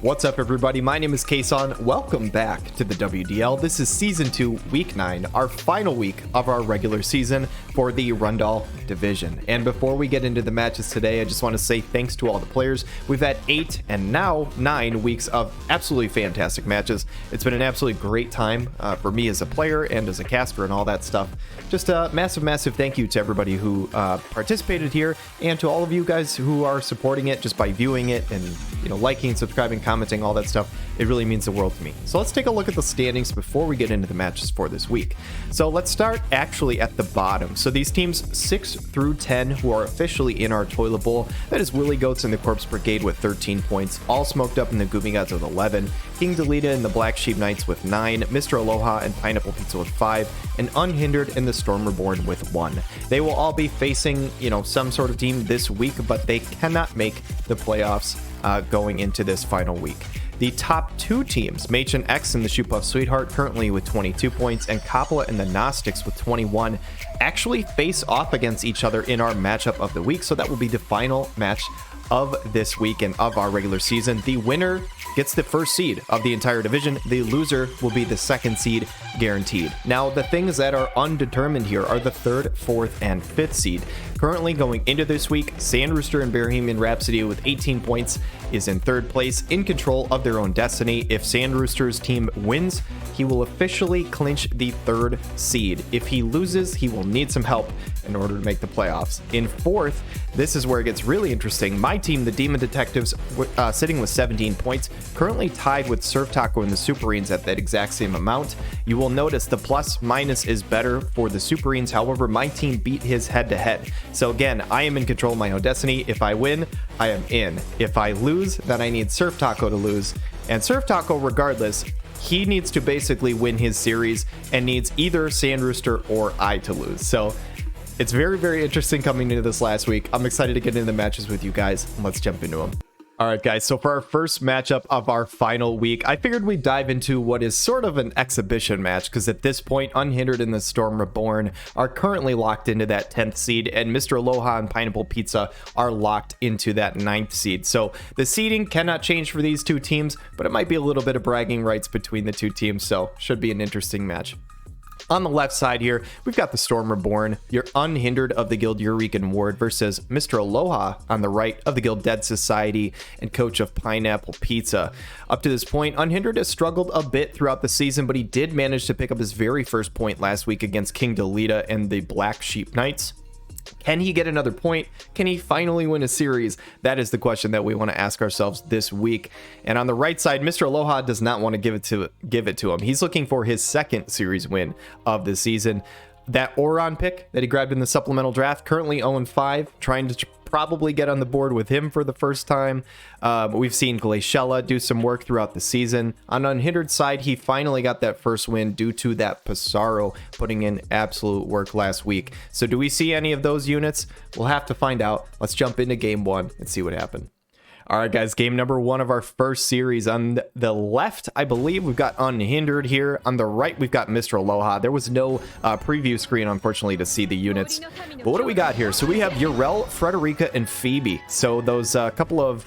What's up, everybody? My name is KSaun. Welcome back to the WDL. This is Season 2, Week 9, our final week of our regular season for the Rundle Division. And before we get into the matches today, I just want to say thanks to all the players. We've had 8 and now 9 weeks of absolutely fantastic matches. It's been an absolutely great time for me as a player and as a caster and all that stuff. Just a massive thank you to everybody who participated here, and to all of you guys who are supporting it just by viewing it and, you know, liking, subscribing, commenting, all that stuff. It really means the world to me. So let's take a look at the standings before we get into the matches for this week. So let's start actually at the bottom. So these teams 6 through 10 who are officially in our toilet bowl, that is Willy Goats and the Corpse Brigade with 13 points, AllSmokedUp and the Gumi Gods with 11, King Delita and the Black Sheep Knights with 9, Mr. Aloha and Pineapple Pizza with 5, and Unhindered and the Storm Reborn with 1. They will all be facing, you know, some sort of team this week, but they cannot make the playoffs going into this final week. The top 2 teams, Mage and X and the Shoopufs Sweetheart, currently with 22 points, and Coppola and the Gnostics with 21, actually face off against each other in our matchup of the week. So that will be the final match of this week and of our regular season. The winner gets the first seed of the entire division. The loser will be the second seed, guaranteed. Now, the things that are undetermined here are the 3rd, 4th, and 5th seed. Currently going into this week, Sandrooster and Bearhemian Rhapsody with 18 points is in 3rd place, in control of their own destiny. If Sandrooster's team wins, he will officially clinch the 3rd seed. If he loses, he will need some help in order to make the playoffs. In 4th, this is where it gets really interesting. My team, the Demon Detectives, sitting with 17 points, currently tied with SurfTaco and the Superrenes at that exact same amount. You will notice the plus minus is better for the Superrenes. However, my team beat his head-to-head. So again, I am in control of my own destiny. If I win, I am in. If I lose, then I need SurfTaco to lose. And SurfTaco, regardless, he needs to basically win his series and needs either Sandrooster or I to lose. So it's very interesting coming into this last week. I'm excited to get into the matches with you guys. Let's jump into them. All right, guys, so for our first matchup of our final week, I figured we'd dive into what is sort of an exhibition match, because at this point, Unhindered and the Storm Reborn are currently locked into that 10th seed, and Mr. Aloha and Pineapple Pizza are locked into that 9th seed. So the seeding cannot change for these two teams, but it might be a little bit of bragging rights between the two teams, so should be an interesting match. On the left side here, we've got the Storm Reborn, your Unhindered of the Guild Eureka's Ward versus Mr. Aloha on the right of the Guild Dead Society and coach of Pineapple Pizza. Up to this point, Unhindered has struggled a bit throughout the season, but he did manage to pick up his very first point last week against King Delita and the Black Sheep Knights. Can he get another point? Can he finally win a series? That is the question that we want to ask ourselves this week. And on the right side, Mr. Aloha does not want to give it to him. He's looking for his second series win of the season. That Oron pick that he grabbed in the supplemental draft, currently 0-5, trying to probably get on the board with him for the first time. We've seen Glaciella do some work throughout the season. On Unhindered side, he finally got that first win due to that Pissarro putting in absolute work last week. So do we see any of those units? We'll have to find out. Let's jump into game 1 and see what happened. All right, guys, game number 1 of our first series. On the left, I believe we've got Unhindered here. On the right, we've got Mr. Aloha. There was no preview screen, unfortunately, to see the units. But what do we got here? So we have Urel, Frederica, and Phoebe. So those couple of,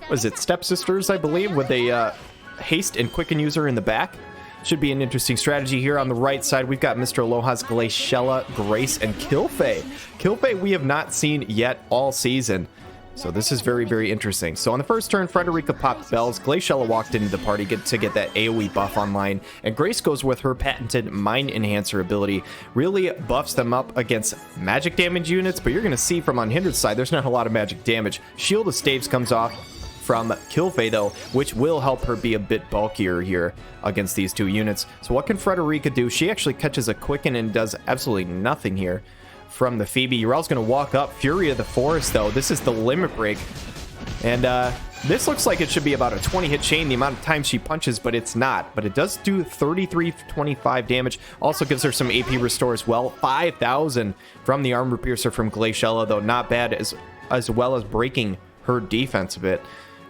what is it, stepsisters, I believe, with a haste and quicken user in the back. Should be an interesting strategy here. On the right side, we've got Mr. Aloha's Glaciella, Grace, and Kilfei. Kilfei we have not seen yet all season. So this is very interesting. So on the first turn, Frederica popped bells. Glaciella walked into the party to get that AoE buff online. And Grace goes with her patented Mind Enhancer ability. Really buffs them up against magic damage units. But you're going to see from Unhindered's side, there's not a lot of magic damage. Shield of Staves comes off from Kilfei, though, which will help her be a bit bulkier here against these two units. So what can Frederica do? She actually catches a quicken and does absolutely nothing here from the Phoebe. Urel's going to walk up. Fury of the Forest, though. This is the limit break. And this looks like it should be about a 20-hit chain, the amount of times she punches, but it's not. But it does do 33-25 damage. Also gives her some AP restore as well. 5,000 from the Armor Piercer from Glaciella, though not bad, as well as breaking her defense a bit.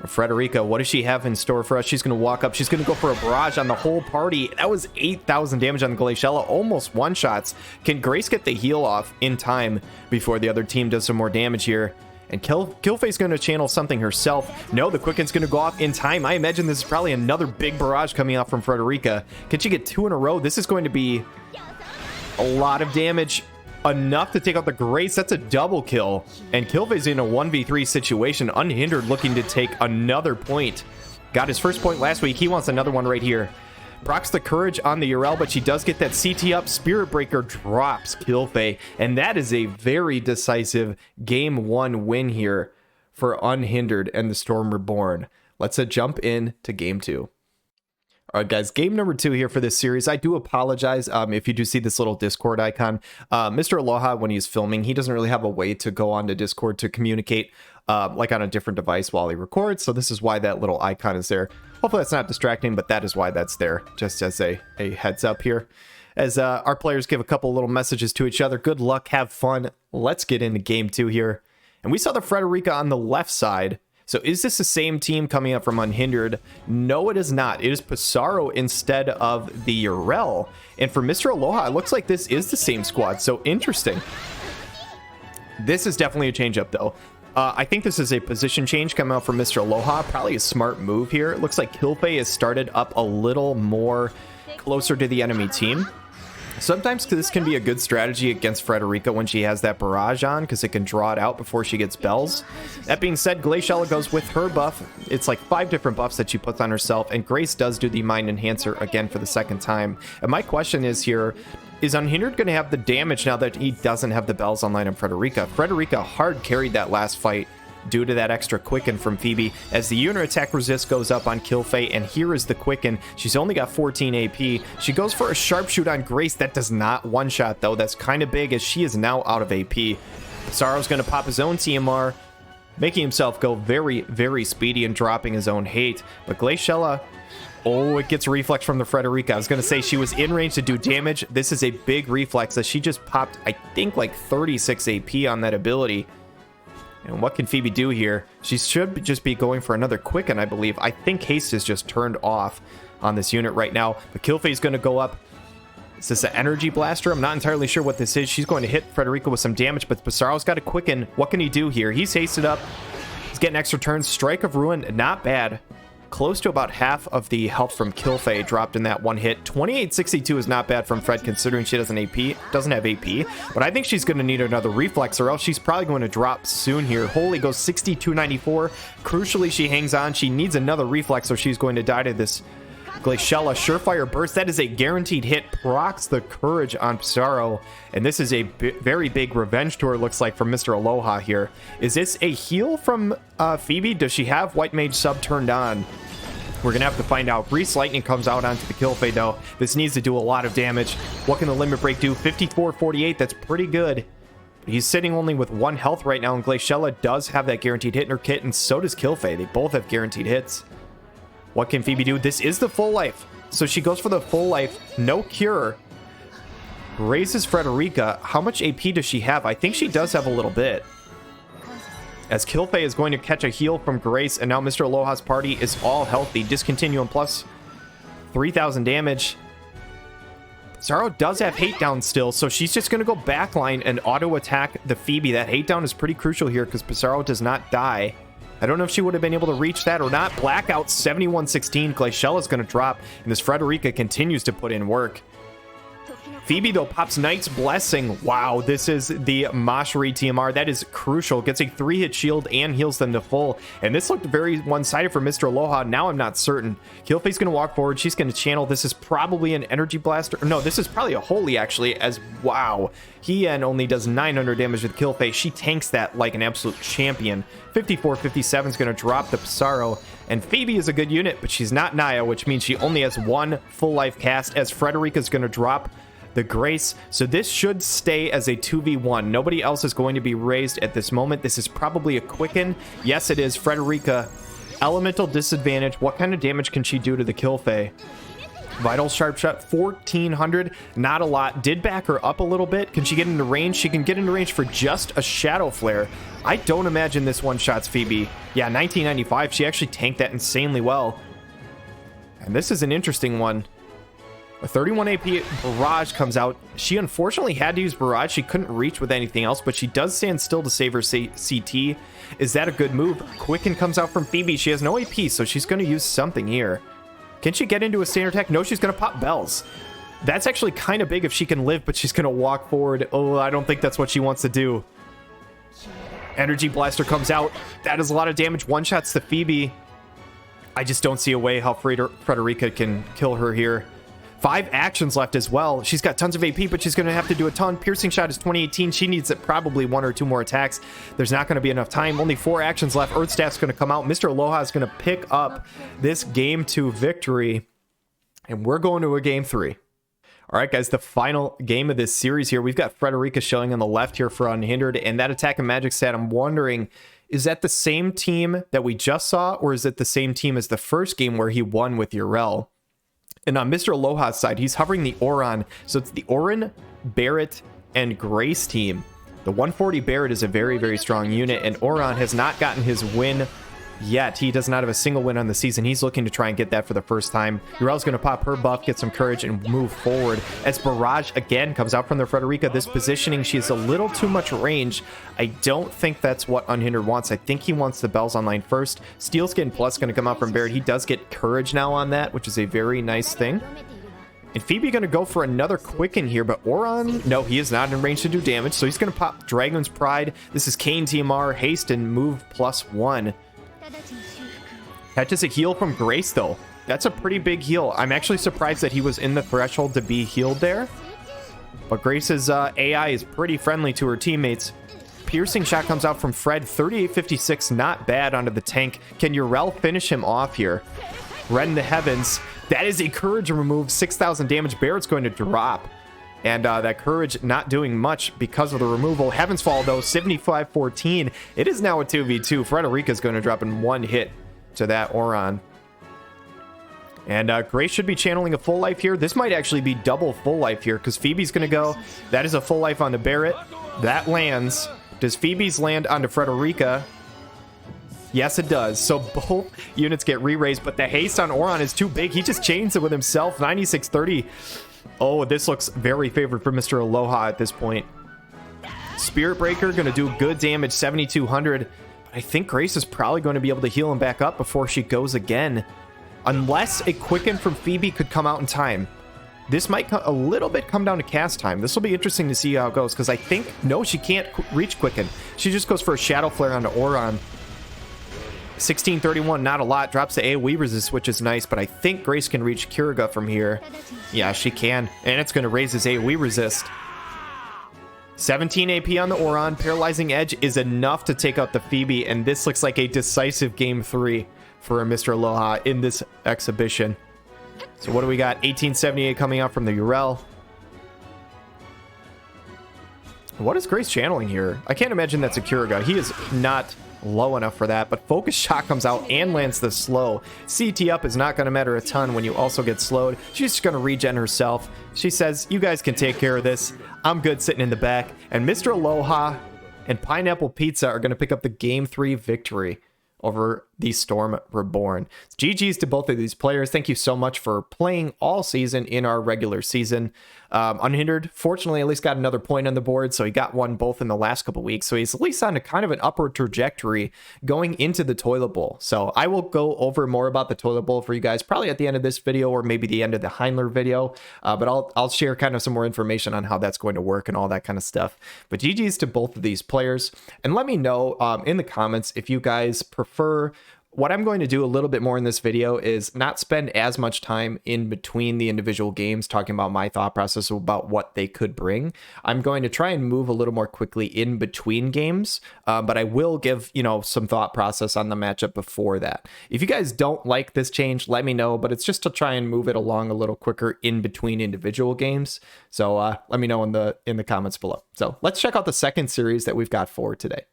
Frederica, what does she have in store for us? She's going to walk up. She's going to go for a barrage on the whole party. That was 8,000 damage on Glaciella, almost one-shots. Can Grace get the heal off in time before the other team does some more damage here? And Killface's going to channel something herself. No, the Quicken's going to go off in time. I imagine this is probably another big barrage coming out from Frederica. Can she get 2 in a row? This is going to be a lot of damage. Enough to take out the Grace. That's a double kill. And Killface's in a 1v3 situation. Unhindered looking to take another point. Got his first point last week. He wants another one right here. Procs the Courage on the Urel, but she does get that CT up. Spirit Breaker drops Killface. And that is a very decisive Game 1 win here for Unhindered and the Storm Reborn. Let's jump in to Game 2. All right, guys, game number 2 here for this series. I do apologize if you do see this little Discord icon. Mr. Aloha, when he's filming, he doesn't really have a way to go on to Discord to communicate like on a different device while he records. So this is why that little icon is there. Hopefully that's not distracting, but that is why that's there, just as a heads up here. As our players give a couple little messages to each other. Good luck, have fun. Let's get into game 2 here. And we saw the Frederica on the left side. So is this the same team coming up from Unhindered? No, it is not. It is Pissarro instead of the Urel. And for Mr. Aloha, it looks like this is the same squad. So interesting. This is definitely a change up, though. I think this is a position change coming out from Mr. Aloha. Probably a smart move here. It looks like Killface has started up a little more closer to the enemy team. Sometimes this can be a good strategy against Frederica when she has that barrage on, because it can draw it out before she gets bells. That being said, Glaciella goes with her buff. It's like 5 different buffs that she puts on herself, and Grace does do the Mind Enhancer again for the second time. And my question is here, is Unhindered going to have the damage now that he doesn't have the bells online on Frederica? Frederica hard carried that last fight due to that extra Quicken from Phoebe, as the unit attack resist goes up on Killface, and here is the Quicken. She's only got 14 AP. She goes for a sharpshoot on Grace. That does not one-shot, though. That's kind of big, as she is now out of AP. Pissarro's going to pop his own TMR, making himself go very, very speedy and dropping his own hate. But Glaciella, oh, it gets reflex from the Frederica. I was going to say she was in range to do damage. This is a big reflex, as she just popped, I think, like 36 AP on that ability. And what can Phoebe do here? She should just be going for another Quicken, I believe. I think haste is just turned off on this unit right now. But Killface is going to go up. Is this an Energy Blaster? I'm not entirely sure what this is. She's going to hit Frederica with some damage, but Pissarro's got a Quicken. What can he do here? He's hasted up. He's getting extra turns. Strike of Ruin, not bad. Close to about half of the health from Killface dropped in that one hit. 2862 is not bad from Fred, considering she doesn't have AP. But I think she's going to need another reflex, or else she's probably going to drop soon here. Holy goes 6294. Crucially, she hangs on. She needs another reflex, or she's going to die to this Glaciella. Surefire Burst, that is a guaranteed hit. Procs the Courage on Pissarro. And this is a very big revenge tour, looks like, from Mr. Aloha here. Is this a heal from Phoebe? Does she have White Mage sub turned on? We're going to have to find out. Grease Lightning comes out onto the Killface, though. This needs to do a lot of damage. What can the Limit Break do? 5448, that's pretty good. He's sitting only with 1 health right now, and Glaciella does have that guaranteed hit in her kit, and so does Killface. They both have guaranteed hits. What can Phoebe do? This is the full life. So she goes for the full life. No cure. Raises Frederica. How much AP does she have? I think she does have a little bit. As Killface is going to catch a heal from Grace, and now Mr. Aloha's party is all healthy. Discontinue and plus 3,000 damage. Pissarro does have hate down still, so she's just going to go backline and auto attack the Phoebe. That hate down is pretty crucial here because Pissarro does not die. I don't know if she would have been able to reach that or not. Blackout 7116. Glaciella is going to drop, and this Frederica continues to put in work. Phoebe, though, pops Knight's Blessing. Wow, this is the Mashri TMR. That is crucial. Gets a 3-hit shield and heals them to full. And this looked very one-sided for Mr. Aloha. Now I'm not certain. Killface going to walk forward. She's going to channel. This is probably an Energy Blaster. No, this is probably a Holy, actually, as wow. Hien only does 900 damage with Killface. She tanks that like an absolute champion. 5457 is going to drop the Pissarro. And Phoebe is a good unit, but she's not Naya, which means she only has 1 full life cast, as Frederica is going to drop the Grace. So this should stay as a 2v1. Nobody else is going to be raised at this moment. This is probably a Quicken. Yes, it is. Frederica, elemental disadvantage. What kind of damage can she do to the Killface? Vital Sharp Shot, 1400. Not a lot. Did back her up a little bit. Can she get into range? She can get into range for just a Shadow Flare. I don't imagine this one-shots Phoebe. Yeah, 1995. She actually tanked that insanely well. And this is an interesting one. A 31 AP Barrage comes out. She unfortunately had to use Barrage. She couldn't reach with anything else, but she does stand still to save her CT. Is that a good move? Quicken comes out from Phoebe. She has no AP, so she's going to use something here. Can she get into a standard attack? No, she's going to pop Bells. That's actually kind of big if she can live, but she's going to walk forward. Oh, I don't think that's what she wants to do. Energy Blaster comes out. That is a lot of damage. One-shots to Phoebe. I just don't see a way how Frederica can kill her here. 5 actions left as well. She's got tons of AP, but she's going to have to do a ton. Piercing Shot is 2018. She needs probably 1 or 2 more attacks. There's not going to be enough time. Only 4 actions left. Earth Staff's going to come out. Mr. Aloha is going to pick up this game 2 victory. And we're going to a game 3. All right, guys, the final game of this series here. We've got Frederica showing on the left here for Unhindered. And that attack and magic stat, I'm wondering, is that the same team that we just saw? Or is it the same team as the first game where he won with Urel? And on Mr. Aloha's side, he's hovering the Oran. So it's the Oran, Barrett, and Grace team. The 140 Barrett is a very, very strong unit, and Oran has not gotten his win yet. He does not have a single win on the season. He's looking to try and get that for the first time. Urel's going to pop her buff, get some courage, and move forward. As Barrage again comes out from the Frederica, this positioning, she has a little too much range. I don't think that's what Unhindered wants. I think he wants the Bells online first. Steel Skin Plus going to come out from Barrett. He does get courage now on that, which is a very nice thing. And Phoebe going to go for another Quicken here, but Oran, no, he is not in range to do damage, so he's going to pop Dragon's Pride. This is Kane TMR, haste, and move +1. Catches a heal from Grace, though. That's a pretty big heal. I'm actually surprised that he was in the threshold to be healed there. But Grace's AI is pretty friendly to her teammates. Piercing Shot comes out from Fred. 3856, not bad onto the tank. Can Urel finish him off here? Rend the Heavens. That is a courage remove. 6,000 damage. Barrett's going to drop. And that courage not doing much because of the removal. Heavens Fall, though, 7514. It is now a 2v2. Frederica's going to drop in 1 hit to that Oran. And Grace should be channeling a full life here. This might actually be double full life here because Phoebe's going to go. That is a full life onto Barrett. That lands. Does Phoebe's land onto Frederica? Yes, it does. So both units get re-raised, but the haste on Oran is too big. He just chains it with himself. 9630. Oh, this looks very favored for Mr. Aloha at this point. Spirit Breaker going to do good damage, 7200. I think Grace is probably going to be able to heal him back up before she goes again. Unless a Quicken from Phoebe could come out in time. This might a little bit come down to cast time. This will be interesting to see how it goes, because I think, no, she can't reach Quicken. She just goes for a Shadow Flare onto Oran. 1631, not a lot. Drops the AoE resist, which is nice, but I think Grace can reach Kiriga from here. Yeah, she can. And it's going to raise his AoE resist. 17 AP on the Oran. Paralyzing Edge is enough to take out the Phoebe, and this looks like a decisive game 3 for Mr. Aloha in this exhibition. So what do we got? 1878 coming out from the Urel. What is Grace channeling here? I can't imagine that's a Kiriga. He is not low enough for that, but Focus Shot comes out and lands the slow. CT up is not going to matter a ton when you also get slowed. She's just going to regen herself. She says, you guys can take care of this. I'm good sitting in the back. And Mr. Aloha and Pineapple Pizza are going to pick up the Game 3 victory over the Storm Reborn. GG's to both of these players. Thank you so much for playing all season in our regular season. Unhindered, fortunately, at least got another point on the board, so he got one both in the last couple weeks. So he's at least on a kind of an upward trajectory going into the Toilet Bowl. So I will go over more about the Toilet Bowl for you guys probably at the end of this video or maybe the end of the Heinler video. But I'll share kind of some more information on how that's going to work and all that kind of stuff. But GG's to both of these players. And let me know in the comments if you guys prefer. What I'm going to do a little bit more in this video is not spend as much time in between the individual games talking about my thought process about what they could bring. I'm going to try and move a little more quickly in between games, but I will give, some thought process on the matchup before that. If you guys don't like this change, let me know, but it's just to try and move it along a little quicker in between individual games. So let me know in the comments below. So let's check out the second series that we've got for today.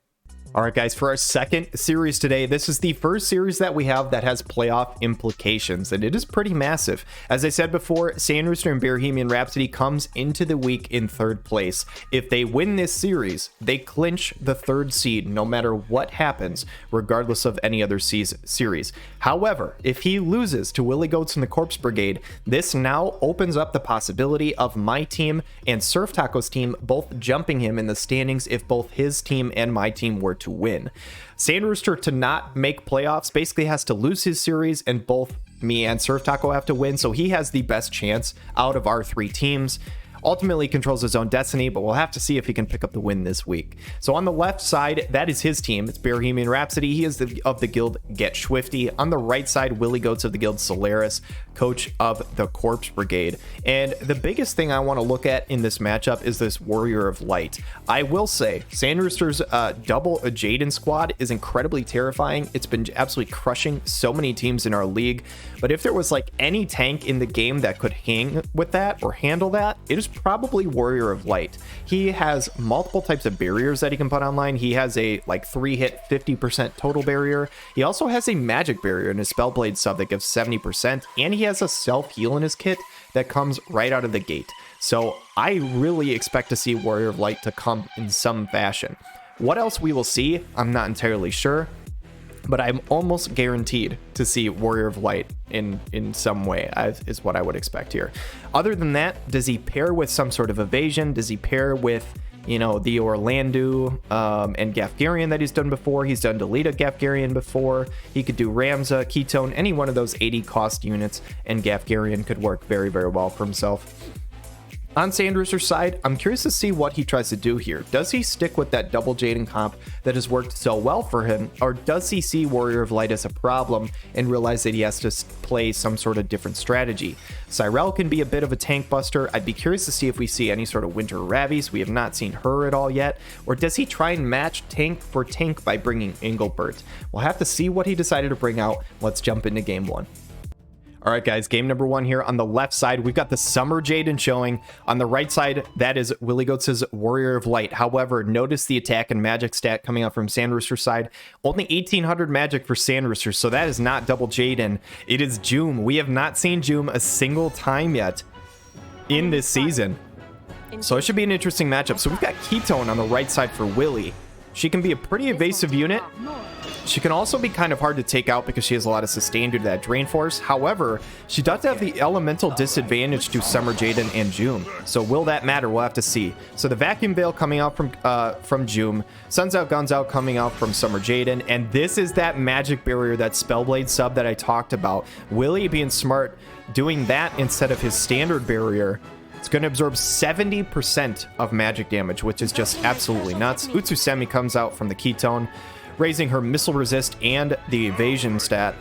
All right, guys, for our second series today, this is the first series that we have that has playoff implications, and it is pretty massive. As I said before, Sandrooster and Bearhemian Rhapsody comes into the week in third place. If they win this series, they clinch the third seed no matter what happens, regardless of any other series. However, if he loses to Willie Goats and the Corpse Brigade, this now opens up the possibility of my team and SurfTaco's team both jumping him in the standings if both his team and my team were to win. Sandrooster, to not make playoffs, basically has to lose his series, and both me and SurfTaco have to win, so he has the best chance out of our three teams. Ultimately controls his own destiny, but we'll have to see if he can pick up the win this week. So on the left side, that is his team. It's Bearhemian Rhapsody. He is of the guild Get Swifty. On the right side, Willie Goats of the guild Solaris, coach of the Corpse Brigade. And the biggest thing I want to look at in this matchup is this Warrior of Light. I will say, Sandrooster's double Jaden squad is incredibly terrifying. It's been absolutely crushing so many teams in our league. But if there was like any tank in the game that could hang with that or handle that, it is probably Warrior of Light. He has multiple types of barriers that he can put online. He has a like 3-hit 50% total barrier. He also has a magic barrier in his Spellblade sub that gives 70%, and he has a self-heal in his kit that comes right out of the gate. So I really expect to see Warrior of Light to come in some fashion. What else we will see, I'm not entirely sure, but I'm almost guaranteed to see Warrior of Light in some way, is what I would expect here. Other than that, does he pair with some sort of evasion? Does he pair with, you know, the Orlando and Gafgarian that he's done before? He's done Delita Gafgarian before. He could do Ramza, Ketone, any one of those 80 cost units, and Gafgarian could work very, very well for himself. On Sandrooster's side, I'm curious to see what he tries to do here. Does he stick with that double Jaden comp that has worked so well for him, or does he see Warrior of Light as a problem and realize that he has to play some sort of different strategy? Cyrell can be a bit of a tank buster. I'd be curious to see if we see any sort of Winter Ravies. We have not seen her at all yet. Or does he try and match tank for tank by bringing Engelbert? We'll have to see what he decided to bring out. Let's jump into game one. All right, guys, game number one here. On the left side, we've got the Summer Jaden showing. On the right side, that is Willie Goats' Warrior of Light. However, notice the attack and magic stat coming out from Sandrooster's side. Only 1,800 magic for Sandrooster, so that is not double Jaden. It is Joom. We have not seen Joom a single time yet in this season. So it should be an interesting matchup. So we've got Ketone on the right side for Willie. She can be a pretty evasive unit. She can also be kind of hard to take out because she has a lot of sustain due to that Drain Force. However, she does have the elemental disadvantage to Summer Jaden and Joom. So will that matter? We'll have to see. So the Vacuum Veil coming out from Joom, Suns Out, Guns Out coming out from Summer Jaden, and this is that magic barrier, that Spellblade sub that I talked about. Willie being smart, doing that instead of his standard barrier. It's going to absorb 70% of magic damage, which is just absolutely nuts. Utsusemi comes out from the Ketone, raising her missile resist and the evasion stat.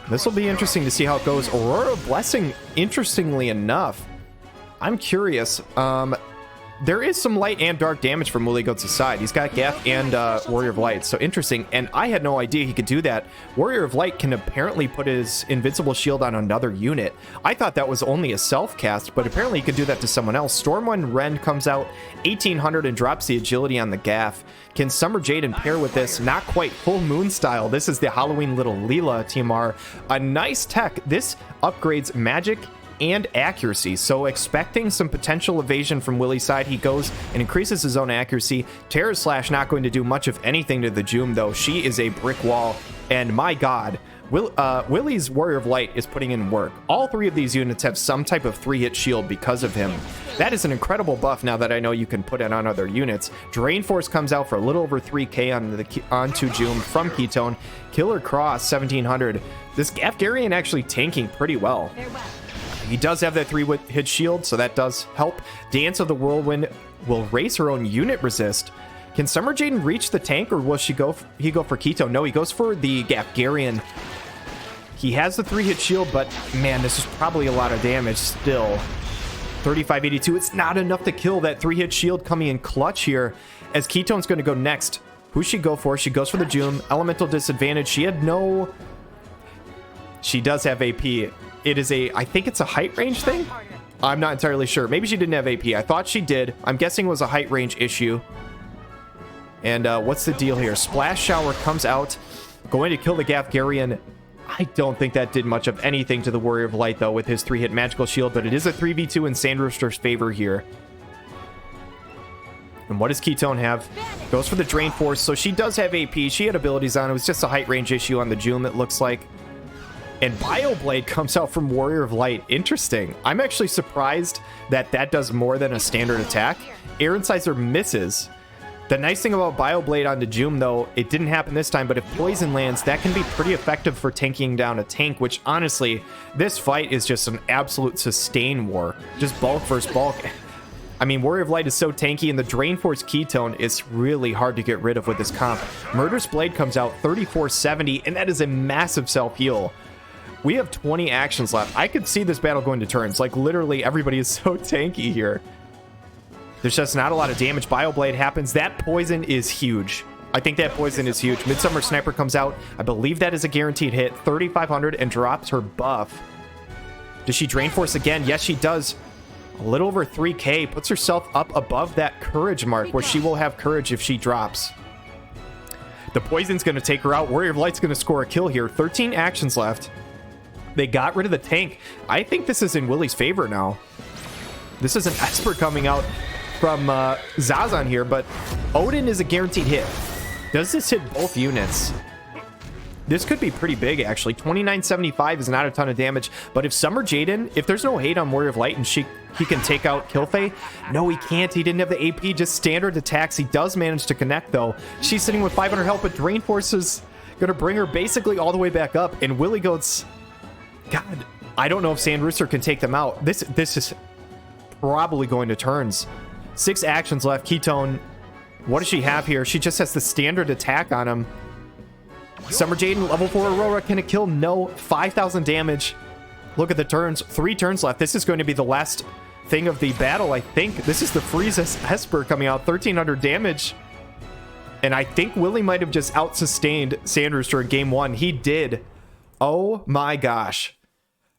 This will be interesting to see how it goes. Aurora Blessing, interestingly enough, I'm curious. There is some light and dark damage from Willie Goats' side. He's got Gaff and Warrior of Light, so interesting. And I had no idea he could do that. Warrior of Light can apparently put his invincible shield on another unit. I thought that was only a self-cast, but apparently he could do that to someone else. Stormwind Ren comes out, 1,800, and drops the agility on the Gaff. Can Summer Jaden pair with this? Not quite full moon style. This is the Halloween Little Leela TMR. A nice tech. This upgrades magic and accuracy, so expecting some potential evasion from Willie's side. He goes and increases his own accuracy. Terror Slash not going to do much of anything to the Joom, though. She is a brick wall, and my god, Willie's Warrior of Light is putting in work. All three of these units have some type of 3-hit shield because of him. That is an incredible buff now that I know you can put it on other units. Drain Force comes out for a little over 3k onto Joom from Ketone. Killer Cross, 1,700. This Gafgarian actually tanking pretty well. He does have that 3-hit shield, so that does help. Dance of the Whirlwind will raise her own unit resist. Can Summer Jaden reach the tank, or will he go for Ketone? No, he goes for the Gafgarian. He has the 3-hit shield, but man, this is probably a lot of damage still. 3582, it's not enough to kill. That 3-hit shield coming in clutch here, as Ketone's going to go next. Who's she go for? She goes for the Joom. Elemental disadvantage. She had no... She does have AP. It is I think it's a height range thing? I'm not entirely sure. Maybe she didn't have AP. I thought she did. I'm guessing it was a height range issue. And what's the deal here? Splash Shower comes out, going to kill the Gafgarian. I don't think that did much of anything to the Warrior of Light, though, with his 3-hit magical shield, but it is a 3v2 in Sandrooster's favor here. And what does KSaun have? Goes for the Drain Force, so she does have AP. She had abilities on. It was just a height range issue on the Joom, it looks like. And Bioblade comes out from Warrior of Light. Interesting. I'm actually surprised that that does more than a standard attack. Air Incisor misses. The nice thing about Bioblade on the Joom, though, it didn't happen this time, but if Poison lands, that can be pretty effective for tanking down a tank, which, honestly, this fight is just an absolute sustain war. Just bulk versus bulk. I mean, Warrior of Light is so tanky, and the Drain Force Ketone is really hard to get rid of with this comp. Murderous Blade comes out 3470, and that is a massive self-heal. We have 20 actions left. I could see this battle going to turns. Like, literally, everybody is so tanky here. There's just not a lot of damage. Bioblade happens. That poison is huge. I think that poison is huge. Midsummer Sniper comes out. I believe that is a guaranteed hit. 3,500 and drops her buff. Does she Drain Force again? Yes, she does. A little over 3k. Puts herself up above that courage mark, where she will have courage if she drops. The poison's going to take her out. Warrior of Light's going to score a kill here. 13 actions left. They got rid of the tank. I think this is in Willie's favor now. This is an Esper coming out from Zazan here, but Odin is a guaranteed hit. Does this hit both units? This could be pretty big, actually. 2975 is not a ton of damage, but if Summer Jaden, if there's no hate on Warrior of Light and he can take out Kilfei, no, he can't. He didn't have the AP, just standard attacks. He does manage to connect, though. She's sitting with 500 health, but Drain Force is going to bring her basically all the way back up, and Willie Goats... God, I don't know if Sandrooster can take them out. This is probably going to turns. 6 actions left. KSaun, what does she have here? She just has the standard attack on him. Summer Jaden, level 4 Aurora. Can it kill? No. 5,000 damage. Look at the turns. 3 turns left. This is going to be the last thing of the battle, I think. This is the Freeze Esper coming out. 1,300 damage. And I think Willie might have just out-sustained Sandrooster in game 1. He did. Oh my gosh.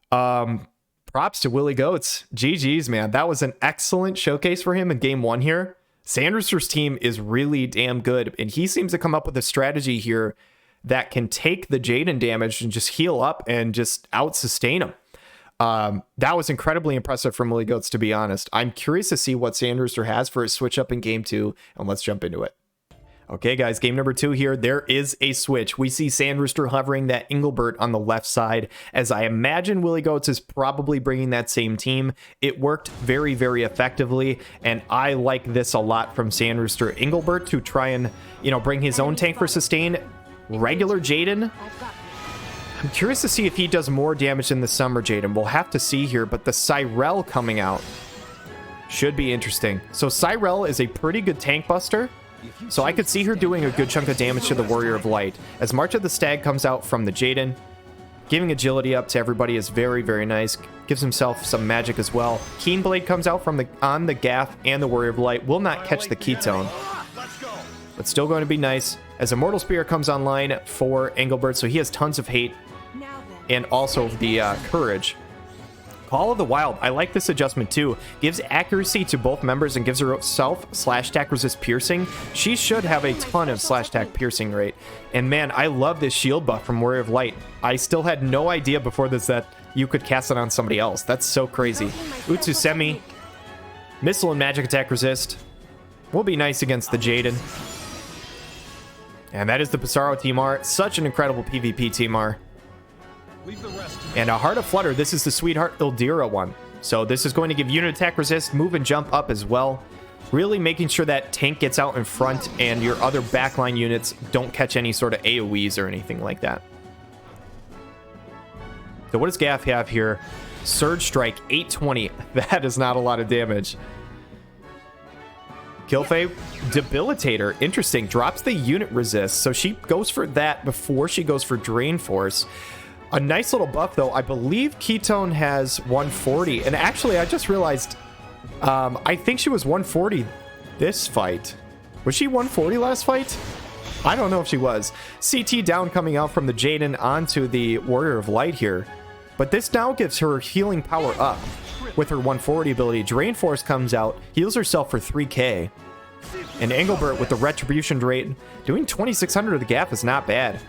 Props to Willie Goats. GG's, man. That was an excellent showcase for him in game 1 here. Sandrooster's team is really damn good, and he seems to come up with a strategy here that can take the Jaden damage and just heal up and just out-sustain him. That was incredibly impressive from Willie Goats, to be honest. I'm curious to see what Sandrooster has for his switch up in game 2, and let's jump into it. Okay, guys, game number 2 here. There is a switch. We see Sandrooster hovering that Engelbert on the left side, as I imagine Willie Goats is probably bringing that same team. It worked very, very effectively, and I like this a lot from Sandrooster. Engelbert to try and, bring his own tank for sustain. Regular Jaden, I'm curious to see if he does more damage than the Summer Jaden. We'll have to see here, but the Cyrell coming out should be interesting. So Cyrell is a pretty good tank buster. So I could see her doing a good chunk of damage to the Warrior of Light. As March of the Stag comes out from the Jaden, giving agility up to everybody is very, very nice. Gives himself some magic as well. Keen Blade comes out from on the Gaff and the Warrior of Light. Will not catch the KSaun, but still going to be nice. As Immortal Spear comes online for Engelbert, so he has tons of hate and also the courage. Call of the Wild, I like this adjustment too. Gives accuracy to both members and gives herself /tac resist piercing. She should have a ton of /tac piercing rate. And man, I love this shield buff from Warrior of Light. I still had no idea before this that you could cast it on somebody else. That's so crazy. Utsusemi, missile and magic attack resist. Will be nice against the Jaden. And that is the Pissarro Team R. Such an incredible PvP Team R. And a Heart of Flutter, this is the Sweetheart Ildira one. So this is going to give unit attack resist, move and jump up as well. Really making sure that tank gets out in front and your other backline units don't catch any sort of AoEs or anything like that. So what does Gaff have here? Surge Strike, 820. That is not a lot of damage. Kilfei, Debilitator, interesting. Drops the unit resist, so she goes for that before she goes for Drain Force. A nice little buff, though. I believe KSaun has 140. And actually, I just realized, I think she was 140 this fight. Was she 140 last fight? I don't know if she was. CT down coming out from the Jaden onto the Warrior of Light here. But this now gives her healing power up with her 140 ability. Drain Force comes out, heals herself for 3k. And Engelbert with the Retribution Drain. Doing 2600 of the gap is not bad.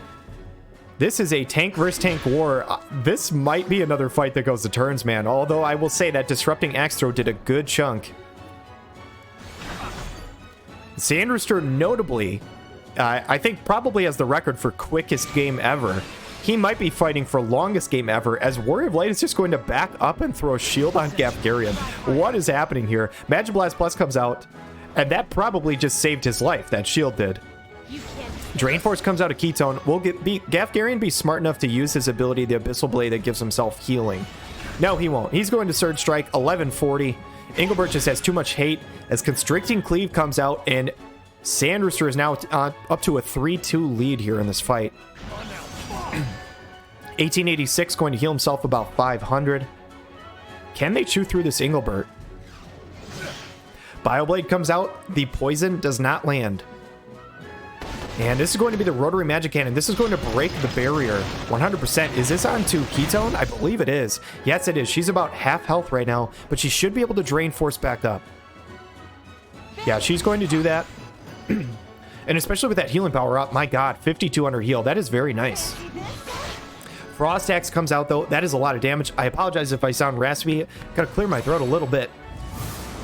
This is a tank versus tank war. This might be another fight that goes to turns, man. Although I will say that Disrupting Axe Throw did a good chunk. Sandrooster notably, I think probably has the record for quickest game ever. He might be fighting for longest game ever, as Warrior of Light is just going to back up and throw a shield on Gafgarian. What is happening here? Magic Blast Plus comes out, and that probably just saved his life. That shield did. Drain Force comes out of KSaun. Will Gafgarian be smart enough to use his ability, the Abyssal Blade, that gives himself healing? No, he won't. He's going to Surge Strike, 1140. Engelbert just has too much hate as Constricting Cleave comes out, and Sandrooster is now up to a 3-2 lead here in this fight. 1886 going to heal himself about 500. Can they chew through this Engelbert? Bioblade comes out. The poison does not land. And this is going to be the Rotary Magic Cannon. This is going to break the barrier 100%. Is this onto KSaun? I believe it is. Yes, it is. She's about half health right now, but she should be able to Drain Force back up. Yeah, she's going to do that. And especially with that healing power up, my god, 5200 heal. That is very nice. Frost Axe comes out, though. That is a lot of damage. I apologize if I sound raspy. Gotta clear my throat a little bit.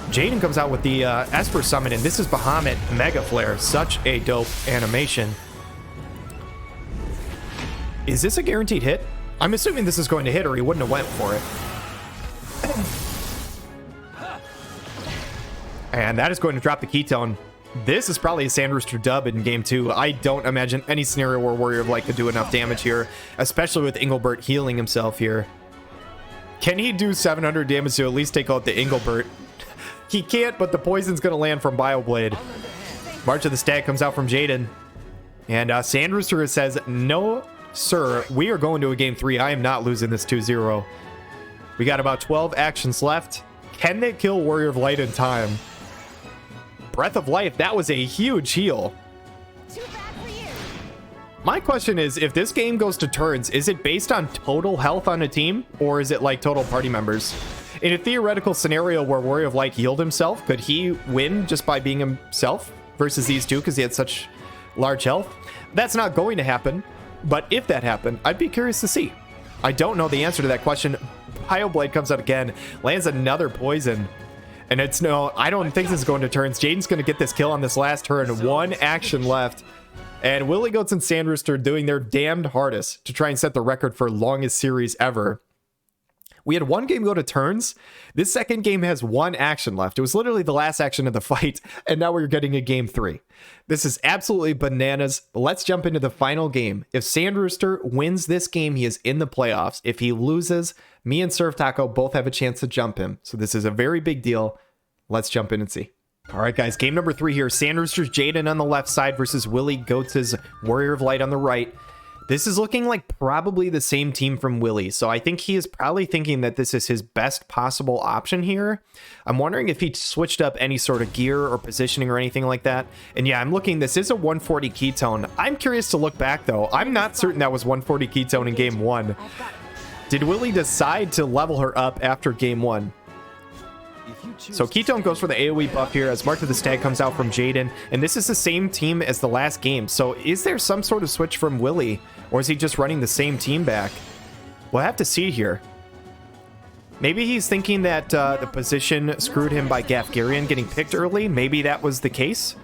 Jaden comes out with the Esper Summon, and this is Bahamut Mega Flare. Such a dope animation. Is this a guaranteed hit? I'm assuming this is going to hit, or he wouldn't have went for it. And that is going to drop the ketone. This is probably a Sandrooster dub in game 2. I don't imagine any scenario where Warrior of Light could do enough damage here, especially with Engelbert healing himself here. Can he do 700 damage to at least take out the Engelbert? He can't, but the poison's going to land from Bioblade. March of the Stag comes out from Jaden. And Sandrooster says, no, sir, we are going to a game 3. I am not losing this 2-0. We got about 12 actions left. Can they kill Warrior of Light in time? Breath of Life, that was a huge heal. My question is, if this game goes to turns, is it based on total health on a team, or is it like total party members? In a theoretical scenario where Warrior of Light healed himself, could he win just by being himself versus these two because he had such large health? That's not going to happen, but if that happened, I'd be curious to see. I don't know the answer to that question. Bioblade comes out again, lands another poison. And it's no, I don't think this is going to turns. Jaden's going to get this kill on this last turn. One action left. And Willie Goats and Sandrooster doing their damned hardest to try and set the record for longest series ever. We had one game go to turns. This second game has one action left. It was literally the last action of the fight. And now we're getting a game 3. This is absolutely bananas. Let's jump into the final game. If Sandrooster wins this game, he is in the playoffs. If he loses, me and SurfTaco both have a chance to jump him. So this is a very big deal. Let's jump in and see. All right, guys, game number 3 here. Sandrooster's Jaden on the left side versus Willie Goats' Warrior of Light on the right. This is looking like probably the same team from Willie, so I think he is probably thinking that this is his best possible option here. I'm wondering if he switched up any sort of gear or positioning or anything like that. And yeah, I'm looking, this is a 140 ketone. I'm curious to look back, though. I'm not certain that was 140 ketone in game 1. Did Willie decide to level her up after game 1? So Ketone goes for the AoE buff here as Mark of the Stag comes out from Jaden, and this is the same team as the last game. So is there some sort of switch from Willie, or is he just running the same team back? We'll have to see here. Maybe he's thinking that the position screwed him by Gafgarian getting picked early. Maybe that was the case.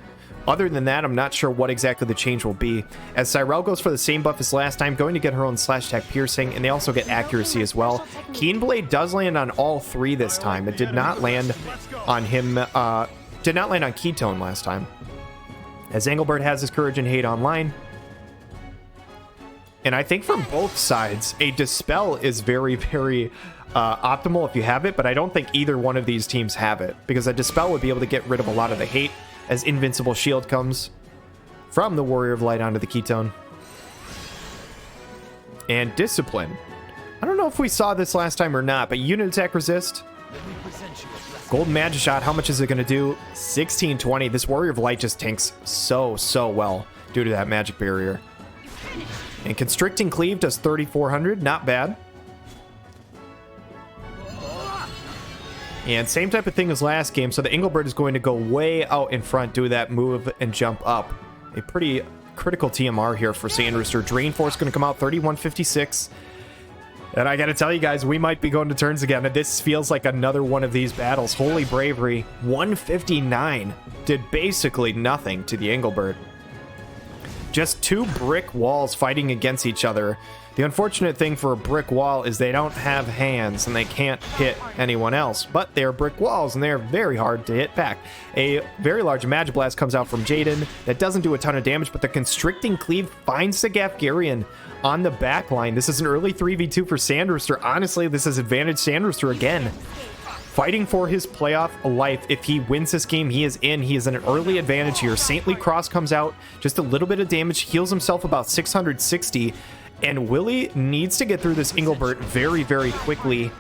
Other than that, I'm not sure what exactly the change will be. As Cyrell goes for the same buff as last time, going to get her own slash attack piercing, and they also get accuracy as well. Keenblade does land on all 3 this time. It did not land on him, did not land on Ketone last time. As Engelbert has his Courage and Hate online. And I think from both sides, a Dispel is very, very optimal if you have it, but I don't think either one of these teams have it, because a Dispel would be able to get rid of a lot of the hate as Invincible Shield comes from the Warrior of Light onto the Ketone. And Discipline. I don't know if we saw this last time or not, but Unit Attack Resist. Golden Magic Shot, how much is it going to do? 1620. This Warrior of Light just tanks so well due to that magic barrier. And Constricting Cleave does 3400. Not bad. And same type of thing as last game. So the Engelbert is going to go way out in front, do that move and jump up. A pretty critical TMR here for Sandrooster. Drain Force going to come out 3156. And I got to tell you guys, we might be going to turns again. And this feels like another one of these battles. Holy Bravery, 159 did basically nothing to the Engelbert. Just two brick walls fighting against each other. The unfortunate thing for a brick wall is they don't have hands and they can't hit anyone else, but they're brick walls and they're very hard to hit back. A very large Magic Blast comes out from Jaden that doesn't do a ton of damage, but the Constricting Cleave finds the Gafgarian on the back line. This is an early 3v2 for Sandrooster. Honestly, this is advantage Sandrooster again. Fighting for his playoff life. If he wins this game, he is in. He is in an early advantage here. Saintly Cross comes out, just a little bit of damage, heals himself about 660. And Willie needs to get through this Engelbert very, very quickly.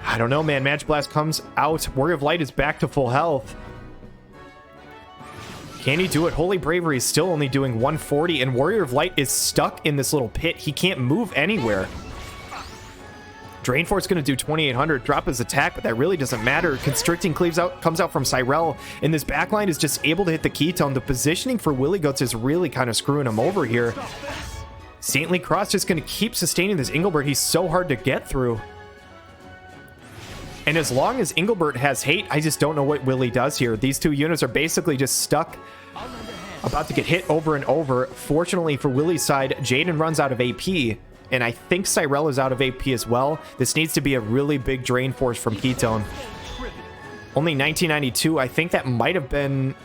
I don't know, man. Magic Blast comes out. Warrior of Light is back to full health. Can he do it? Holy Bravery is still only doing 140, and Warrior of Light is stuck in this little pit. He can't move anywhere. Drain Force going to do 2800, drop his attack, but that really doesn't matter. Constricting Cleaves comes out from Cyrell, and this backline is just able to hit the Ketone. The positioning for Willie Goats is really kind of screwing him over here. Saintly Cross just going to keep sustaining this Engelbert. He's so hard to get through. And as long as Engelbert has hate, I just don't know what Willie does here. These two units are basically just stuck, about to get hit over and over. Fortunately for Willie's side, Jaden runs out of AP, and I think Cyrell is out of AP as well. This needs to be a really big Drain Force from Ketone. Only 1992. I think that might have been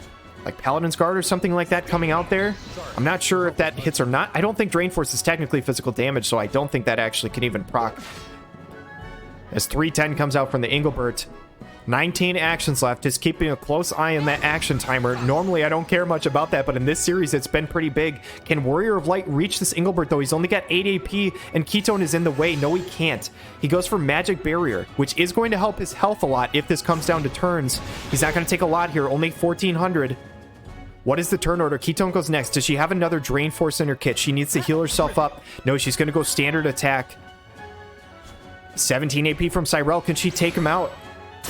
like Paladin's Guard or something like that coming out there. I'm not sure if that hits or not. I don't think Drain Force is technically physical damage, so I don't think that actually can even proc. As 310 comes out from the Engelbert. 19 actions left, just keeping a close eye on that action timer. Normally, I don't care much about that, but in this series, it's been pretty big. Can Warrior of Light reach this Engelbert, though? He's only got 8 AP, and Ketone is in the way. No, he can't. He goes for Magic Barrier, which is going to help his health a lot if this comes down to turns. He's not going to take a lot here, only 1400. What is the turn order? Ketone goes next. Does she have another Drain Force in her kit? She needs to heal herself up. No, she's going to go standard attack. 17 AP from Cyrell. Can she take him out?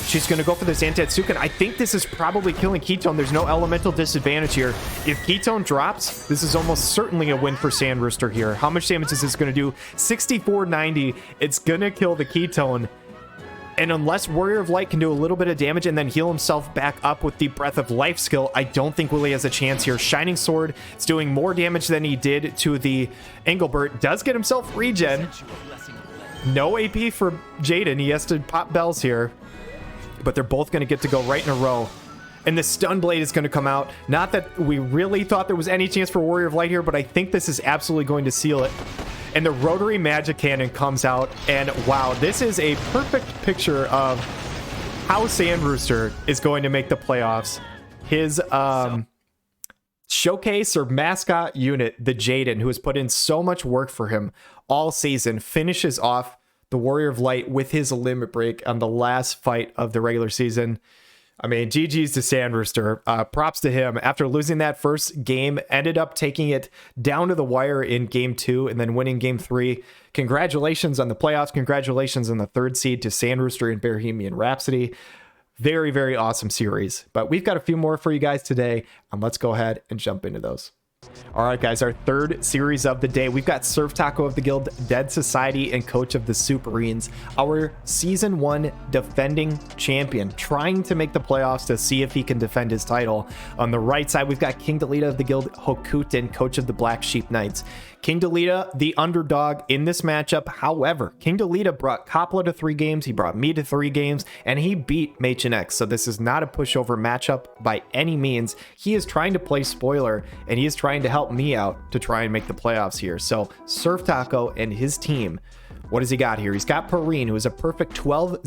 She's going to go for this Antetsuken. I think this is probably killing Ketone. There's no elemental disadvantage here. If Ketone drops, this is almost certainly a win for Sandrooster here. How much damage is this going to do? 6490. It's going to kill the Ketone. And unless Warrior of Light can do a little bit of damage and then heal himself back up with the Breath of Life skill, I don't think Willie has a chance here. Shining Sword, it's doing more damage than he did to the Engelbert. Does get himself regen. No AP for Jaden. He has to pop bells here. But they're both going to get to go right in a row. And the Stun Blade is going to come out. Not that we really thought there was any chance for Warrior of Light here, but I think this is absolutely going to seal it. And the Rotary Magic Cannon comes out, and wow, this is a perfect picture of how Sandrooster is going to make the playoffs. His showcase or mascot unit, the Jaden, who has put in so much work for him all season, finishes off the Warrior of Light with his limit break on the last fight of the regular season. I mean, GG's to Sandrooster. Props to him. After losing that first game, ended up taking it down to the wire in game 2 and then winning game 3. Congratulations on the playoffs. Congratulations on the 3rd seed to Sandrooster and Bearhemian Rhapsody. Very, very awesome series. But we've got a few more for you guys today, and let's go ahead and jump into those. All right, guys, our 3rd series of the day. We've got SurfTaco of the Guild, Dead Society, and Coach of the Superrenes, our Season 1 defending champion, trying to make the playoffs to see if he can defend his title. On the right side, we've got King Delita of the Guild, Hokutin, Coach of the Black Sheep Knights. King Delita, the underdog in this matchup. However, King Delita brought Coppola to 3 games, he brought me to 3 games, and he beat H&X. So this is not a pushover matchup by any means. He is trying to play spoiler, and he is trying to help me out to try and make the playoffs here. So SurfTaco and his team, what does he got here? He's got Perrine, who is a perfect 12-0-0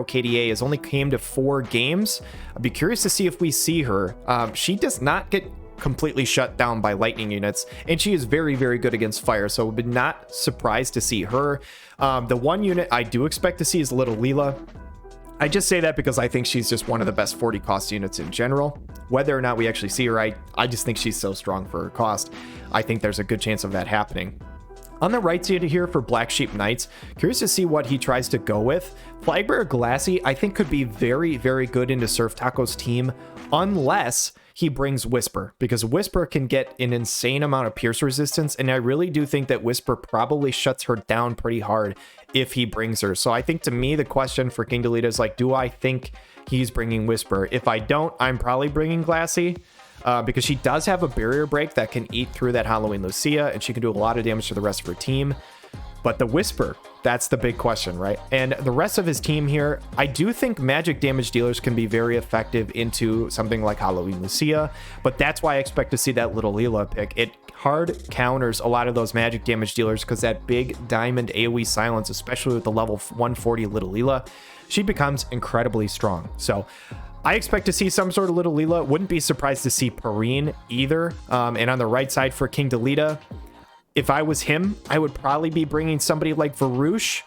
KDA, has only came to 4 games. I'd be curious to see if we see her. She does not get completely shut down by lightning units, and she is very, very good against fire, so we've been not surprised to see her. The one unit I do expect to see is Little Leela. I just say that because I think she's just one of the best 40 cost units in general. Whether or not we actually see her, I just think she's so strong for her cost. I think there's a good chance of that happening. On the right side here for Black Sheep Knights, curious to see what he tries to go with. Flagbearer Glassy, I think, could be very, very good into SurfTaco's team, unless he brings Whisper, because Whisper can get an insane amount of pierce resistance, and I really do think that Whisper probably shuts her down pretty hard if he brings her. So I think, to me, the question for King Delita is like, do I think he's bringing Whisper? If I don't, I'm probably bringing Glassy. Because she does have a barrier break that can eat through that Halloween Lucia, and she can do a lot of damage to the rest of her team. But the Whisper, that's the big question, right? And the rest of his team here, I do think magic damage dealers can be very effective into something like Halloween Lucia, but that's why I expect to see that Little Leela pick. It hard counters a lot of those magic damage dealers because that big diamond AoE silence, especially with the level 140 Little Leela, she becomes incredibly strong. So I expect to see some sort of Little Leela. Wouldn't be surprised to see Perrine either. And on the right side for King Delita, if I was him, I would probably be bringing somebody like Varouche.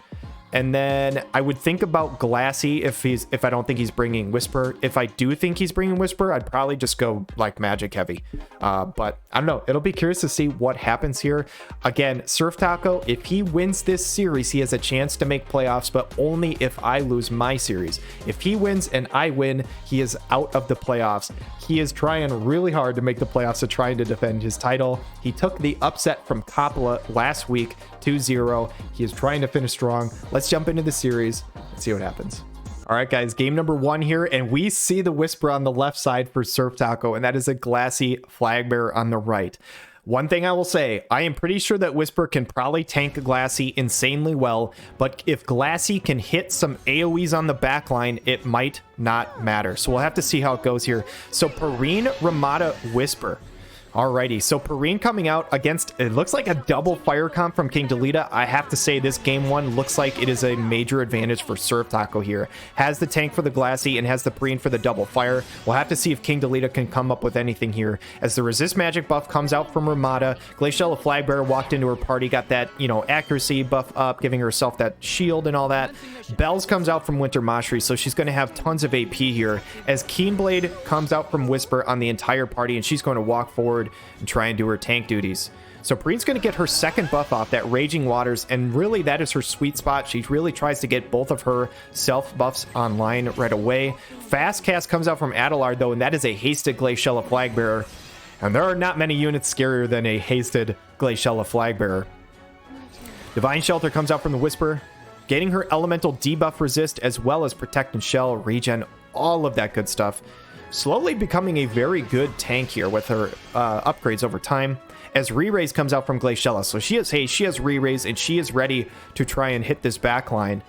And then I would think about Glassy if I don't think he's bringing Whisper. If I do think he's bringing Whisper, I'd probably just go like magic heavy. But I don't know. It'll be curious to see what happens here. Again, SurfTaco, if he wins this series, he has a chance to make playoffs, but only if I lose my series. If he wins and I win, he is out of the playoffs. He is trying really hard to make the playoffs and trying to defend his title. He took the upset from Coppola last week, 2-0. He is trying to finish strong. Let's jump into the series and see what happens. All right, guys, game number 1 here, and we see the Whisper on the left side for SurfTaco, and that is a Glassy Flagbearer on the right. One thing I will say, I am pretty sure that Whisper can probably tank Glassy insanely well, but if Glassy can hit some AoEs on the backline, it might not matter. So we'll have to see how it goes here. So Perrine, Ramada, Whisper. Alrighty, so Perrine coming out against, it looks like a double fire comp from King Delita. I have to say this game 1 looks like it is a major advantage for SurfTaco here. Has the tank for the Glassy and has the Perrine for the double fire. We'll have to see if King Delita can come up with anything here. As the resist magic buff comes out from Ramada, Glaciella Flagbearer walked into her party, got that, accuracy buff up, giving herself that shield and all that. Bells comes out from Winter Mashri, so she's going to have tons of AP here. As Keenblade comes out from Whisper on the entire party, and she's going to walk forward and try and do her tank duties. So Perrine's going to get her second buff off, that Raging Waters, and really that is her sweet spot. She really tries to get both of her self buffs online right away. Fast Cast comes out from Adelard, though, and that is a hasted Glaciella Flagbearer. And there are not many units scarier than a hasted Glaciella Flagbearer. Divine Shelter comes out from the Whisper, getting her elemental debuff resist as well as protect and shell, regen, all of that good stuff. Slowly becoming a very good tank here with her upgrades over time. As Re-Raise comes out from Glaciella, so she has Re-Raise and she is ready to try and hit this backline.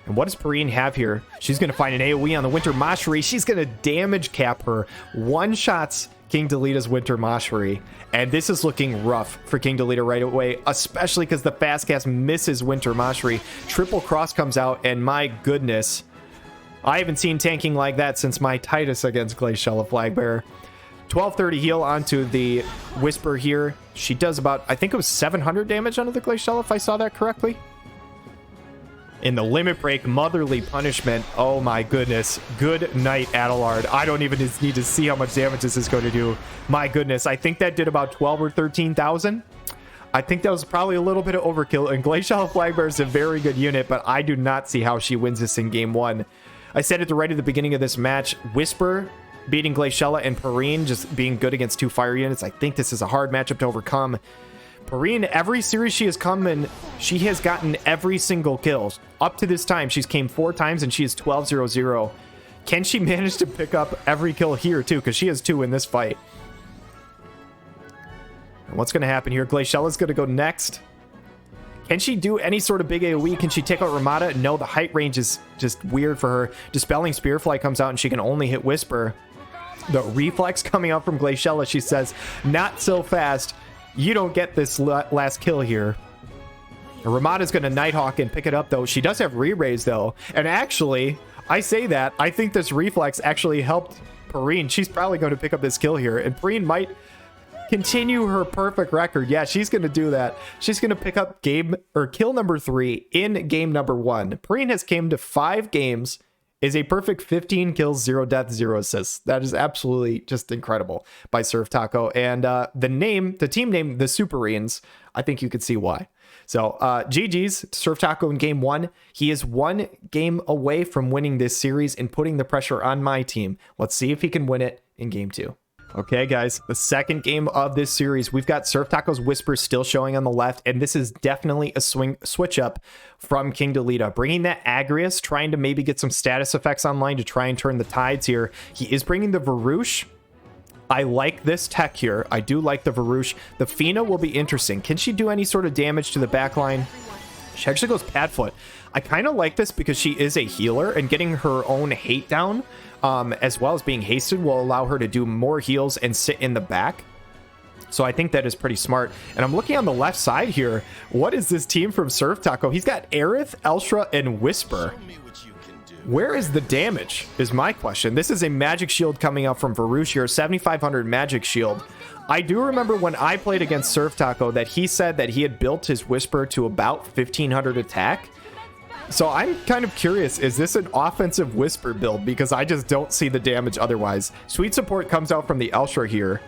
And what does Perrine have here? She's going to find an AoE on the Winter Mashri. She's going to damage cap her. One-shots King Delita's Winter Mashri. And this is looking rough for King Delita right away, especially because the fast cast misses Winter Mashri. Triple Cross comes out, and my goodness, I haven't seen tanking like that since my Titus against Glaciella Flagbearer. 1230 heal onto the Whisper here. She does about, I think it was 700 damage onto the Glaciella, if I saw that correctly. In the limit break, Motherly Punishment. Oh my goodness. Good night, Adelard. I don't even need to see how much damage this is going to do. My goodness. I think that did about 12 or 13,000. I think that was probably a little bit of overkill. And Glaciella Flagbearer is a very good unit, but I do not see how she wins this in game 1. I said it right at the beginning of this match, Whisper beating Glaciella and Perrine just being good against 2 fire units. I think this is a hard matchup to overcome. Perrine, every series she has come in, she has gotten every single kill. Up to this time, she's came 4 times and she is 12-0-0. Can she manage to pick up every kill here too? Because she has 2 in this fight. And what's going to happen here? Glaciella's going to go next. Can she do any sort of big AoE? Can she take out Ramada? No, the height range is just weird for her. Dispelling Spearfly comes out and she can only hit Whisper. The reflex coming out from Glaciella, she says, not so fast. You don't get this last kill here. Ramada's going to Nighthawk and pick it up, though. She does have Re-Raise, though. And actually, I say that, I think this reflex actually helped Perrine. She's probably going to pick up this kill here. And Perrine might continue her perfect record. Yeah, she's going to do that. She's going to pick up kill number 3 in game number 1. Perrine has came to 5 games, is a perfect 15 kills, 0 deaths, 0 assists. That is absolutely just incredible by SurfTaco. And the team name, the Superrenes, I think you could see why. So GG's to SurfTaco in game 1. He is 1 game away from winning this series and putting the pressure on my team. Let's see if he can win it in game 2. Okay, guys, the second game of this series, we've got SurfTaco's Whisper still showing on the left, and this is definitely a switch up from King Delita, bringing that Agrius, trying to maybe get some status effects online to try and turn the tides here. He is bringing the Varouche. I like this tech here. I do like the Varouche. The Fina will be interesting. Can she do any sort of damage to the backline? She actually goes Padfoot. I kind of like this because she is a healer, and getting her own hate down, as well as being hasted, will allow her to do more heals and sit in the back. So I think that is pretty smart. And I'm looking on the left side here. What is this team from SurfTaco? He's got Aerith, Elshra, and Whisper. Where is the damage is my question. This is a magic shield coming up from Varouche here, 7,500 magic shield. I do remember when I played against SurfTaco that he said that he had built his Whisper to about 1,500 attack. So I'm kind of curious, is this an offensive Whisper build? Because I just don't see the damage otherwise. Sweet support comes out from the Elshra here.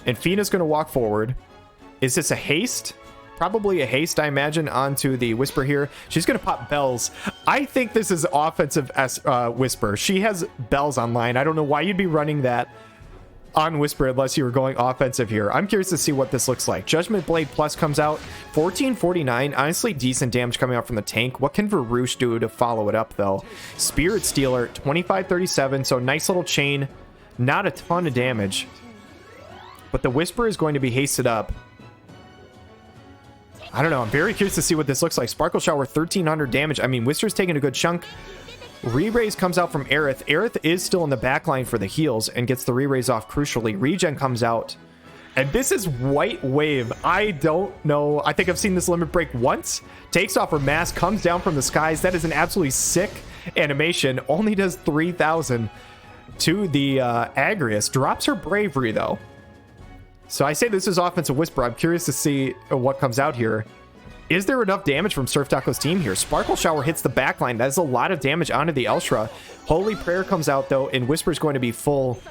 And Fina's going to walk forward. Is this a haste? Probably a haste, I imagine, onto the Whisper here. She's going to pop bells. I think this is offensive Whisper. She has bells online. I don't know why you'd be running that on Whisper unless you were going offensive here. I'm curious to see what this looks like. Judgment Blade Plus comes out. 1449. Honestly, decent damage coming out from the tank. What can Varouche do to follow it up, though? Spirit Stealer, 2537. So nice little chain. Not a ton of damage. But the Whisper is going to be hasted up. I don't know. I'm very curious to see what this looks like. Sparkle Shower, 1,300 damage. I mean, Whisper's taking a good chunk. Re-raise comes out from Aerith. Aerith is still in the backline for the heals and gets the re-raise off crucially. Regen comes out. And this is White Wave. I don't know. I think I've seen this limit break once. Takes off her mask, comes down from the skies. That is an absolutely sick animation. Only does 3,000 to the Agrius. Drops her bravery, though. So I say this is offensive Whisper. I'm curious to see what comes out here. Is there enough damage from SurfTaco's team here? Sparkle Shower hits the backline. That is a lot of damage onto the Elshra. Holy Prayer comes out, though, and Whisper's going to be full.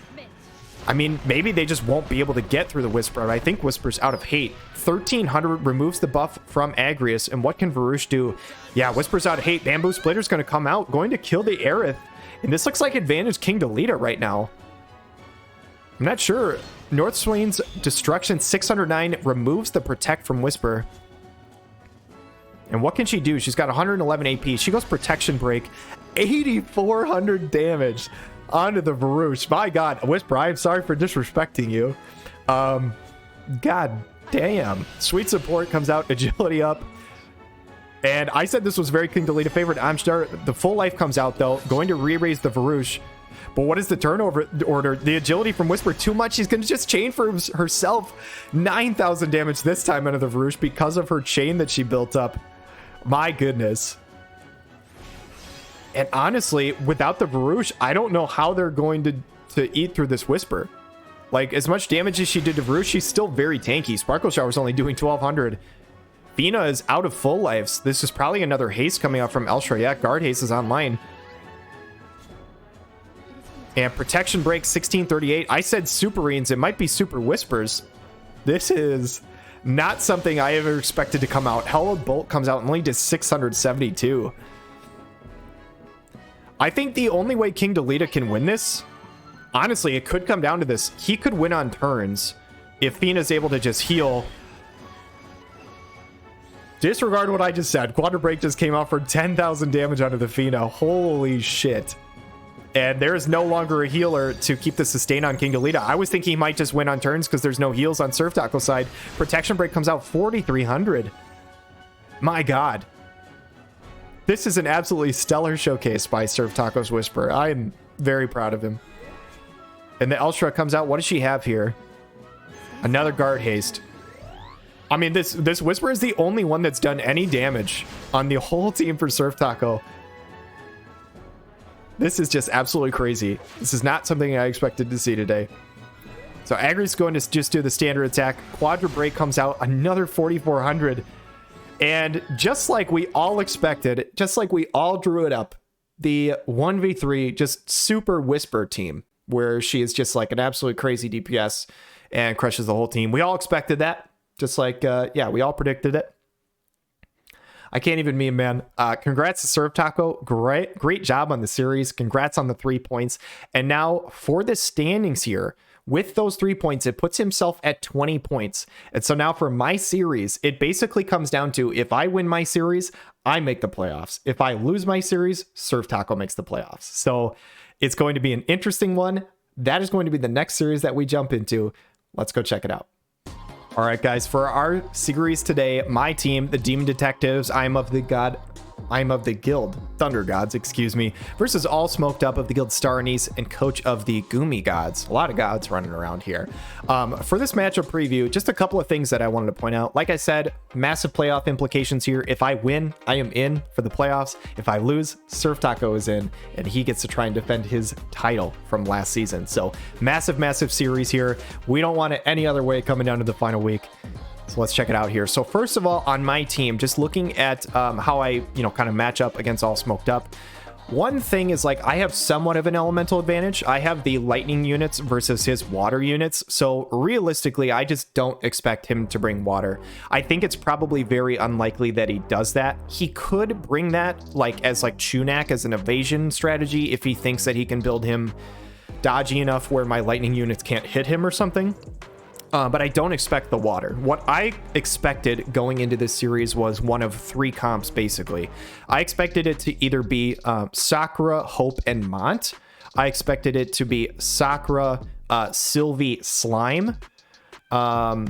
I mean, maybe they just won't be able to get through the Whisper. I think Whisper's out of hate. 1,300 removes the buff from Agrius. And what can Varouche do? Yeah, Whisper's out of hate. Bamboo Splitter's going to come out, going to kill the Aerith. And this looks like advantage King Delita right now. I'm not sure. North Swain's Destruction, 609, removes the Protect from Whisper. And what can she do? She's got 111 AP. She goes Protection Break. 8,400 damage onto the Varouche. My God. Whisper, I'm sorry for disrespecting you. God damn. Sweet Support comes out. Agility up. And I said this was very King Delita favorite. I'm sure the Full Life comes out, though. Going to re-raise the Varouche. But what is the turnover order? The agility from Whisper, too much. She's going to just chain for herself. 9,000 damage this time out of the Varouche because of her chain that she built up. My goodness. And honestly, without the Varouche, I don't know how they're going to eat through this Whisper. Like, as much damage as she did to Varouche, she's still very tanky. Sparkle Shower's only doing 1,200. Fina is out of full lives. This is probably another haste coming out from Elshra. Yeah, Guard Haste is online. And Protection Break, 1638. I said Superrenes. It might be Super Whispers. This is not something I ever expected to come out. Hallowed Bolt comes out and only does 672. I think the only way King Delita can win this, honestly, it could come down to this. He could win on turns if Fina's able to just heal. Disregard what I just said. Quadra Break just came out for 10,000 damage onto the Fina. Holy shit. And there is no longer a healer to keep the sustain on King Delita. I was thinking he might just win on turns because there's no heals on SurfTaco's side. Protection Break comes out 4,300. My God. This is an absolutely stellar showcase by SurfTaco's Whisper. I am very proud of him. And the Elshra comes out. What does she have here? Another Guard Haste. I mean, this Whisper is the only one that's done any damage on the whole team for SurfTaco. This is just absolutely crazy. This is not something I expected to see today. So Agri's going to just do the standard attack. Quadra Break comes out, another 4,400. And just like we all expected, just like we all drew it up, the 1v3 just super Whisper team, where she is just like an absolute crazy DPS and crushes the whole team. We all expected that. Just like, yeah, we all predicted it. I can't even meme, man. Congrats to SurfTaco. Great job on the series. Congrats on the 3 points. And now for the standings here, with those 3 points, it puts himself at 20 points. And so now for my series, it basically comes down to if I win my series, I make the playoffs. If I lose my series, SurfTaco makes the playoffs. So it's going to be an interesting one. That is going to be the next series that we jump into. Let's go check it out. All right, guys, for our series today, my team, the Demon Detectives, I'm of the Guild Thunder Gods, excuse me, versus AllSmokedUp of the Guild Starnies and coach of the Gumi Gods. A lot of gods running around here. For this matchup preview, just a couple of things that I wanted to point out. Like I said, massive playoff implications here. If I win, I am in for the playoffs. If I lose, SurfTaco is in, and he gets to try and defend his title from last season. So massive series here. We don't want it any other way coming down to the final week. So let's check it out here. So first of all, on my team, just looking at how I, kind of match up against AllSmokedUp. One thing is, like, I have somewhat of an elemental advantage. I have the lightning units versus his water units. So realistically, I just don't expect him to bring water. I think it's probably very unlikely that he does that. He could bring that as Chunak as an evasion strategy if he thinks that he can build him dodgy enough where my lightning units can't hit him or something. But I don't expect the water. What I expected going into this series was one of 3 comps, basically. I expected it to either be Sakura, Hope, and Mont. I expected it to be Sakura, Sylvie, Slime. Or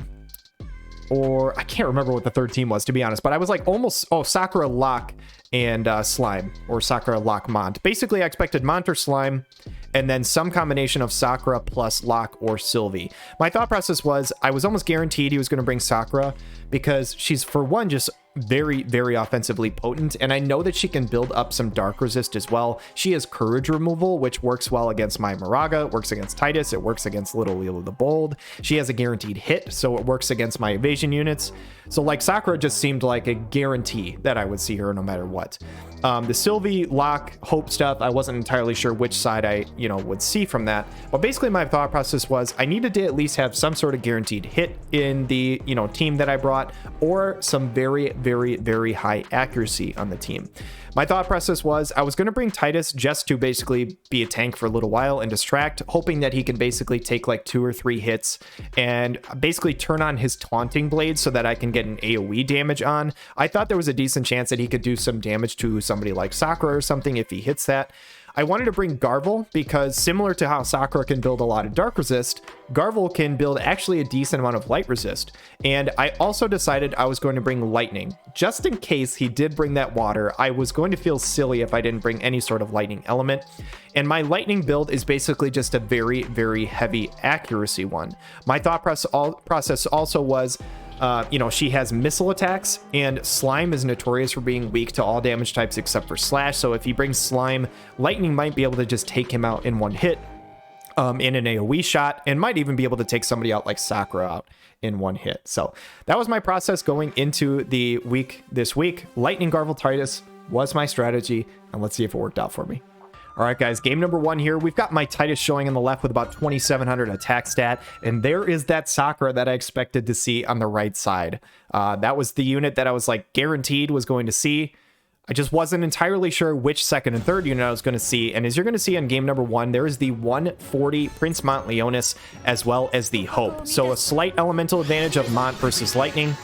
I can't remember what the third team was, to be honest. But I was like almost, Sakura, Locke, and Slime. Or Sakura, Locke, Mont. Basically, I expected Mont or Slime, and then some combination of Sakura plus Locke or Sylvie. My thought process was I was almost guaranteed he was going to bring Sakura because she's, for one, just very offensively potent, and I know that she can build up some dark resist as well. She has courage removal, which works well against my Moraga, works against Titus, it works against Little Wheel of the Bold. She has a guaranteed hit, so it works against my evasion units. So Sakura just seemed like a guarantee that I would see her no matter what. The Sylvie, Locke, Hope stuff, I wasn't entirely sure which side I, would see from that. But basically my thought process was I needed to at least have some sort of guaranteed hit in the, team that I brought, or some very high accuracy on the team. My thought process was I was going to bring Titus just to basically be a tank for a little while and distract, hoping that he can basically take 2 or 3 hits and basically turn on his taunting blade so that I can get an AoE damage on. I thought there was a decent chance that he could do some damage to somebody like Sakura or something if he hits that. I wanted to bring Garvel because, similar to how Sakura can build a lot of dark resist, Garvel can build actually a decent amount of light resist. And I also decided I was going to bring lightning. Just in case he did bring that water, I was going to feel silly if I didn't bring any sort of lightning element. And my lightning build is basically just a very heavy accuracy one. My thought process also was, she has missile attacks, and Slime is notorious for being weak to all damage types except for Slash. So if he brings Slime, Lightning might be able to just take him out in one hit in an AoE shot, and might even be able to take somebody out like Sakura out in one hit. So that was my process going into the week this week. Lightning Garvel Titus was my strategy, and let's see if it worked out for me. All right, guys, game number 1 here. We've got my Titus showing on the left with about 2,700 attack stat, and there is that Sakura that I expected to see on the right side. That was the unit that I was guaranteed was going to see. I just wasn't entirely sure which second and third unit I was going to see, and as you're going to see in game number 1, there is the 140 Prince Mont Leonis as well as the Hope. So a slight elemental advantage of Mont versus Lightning.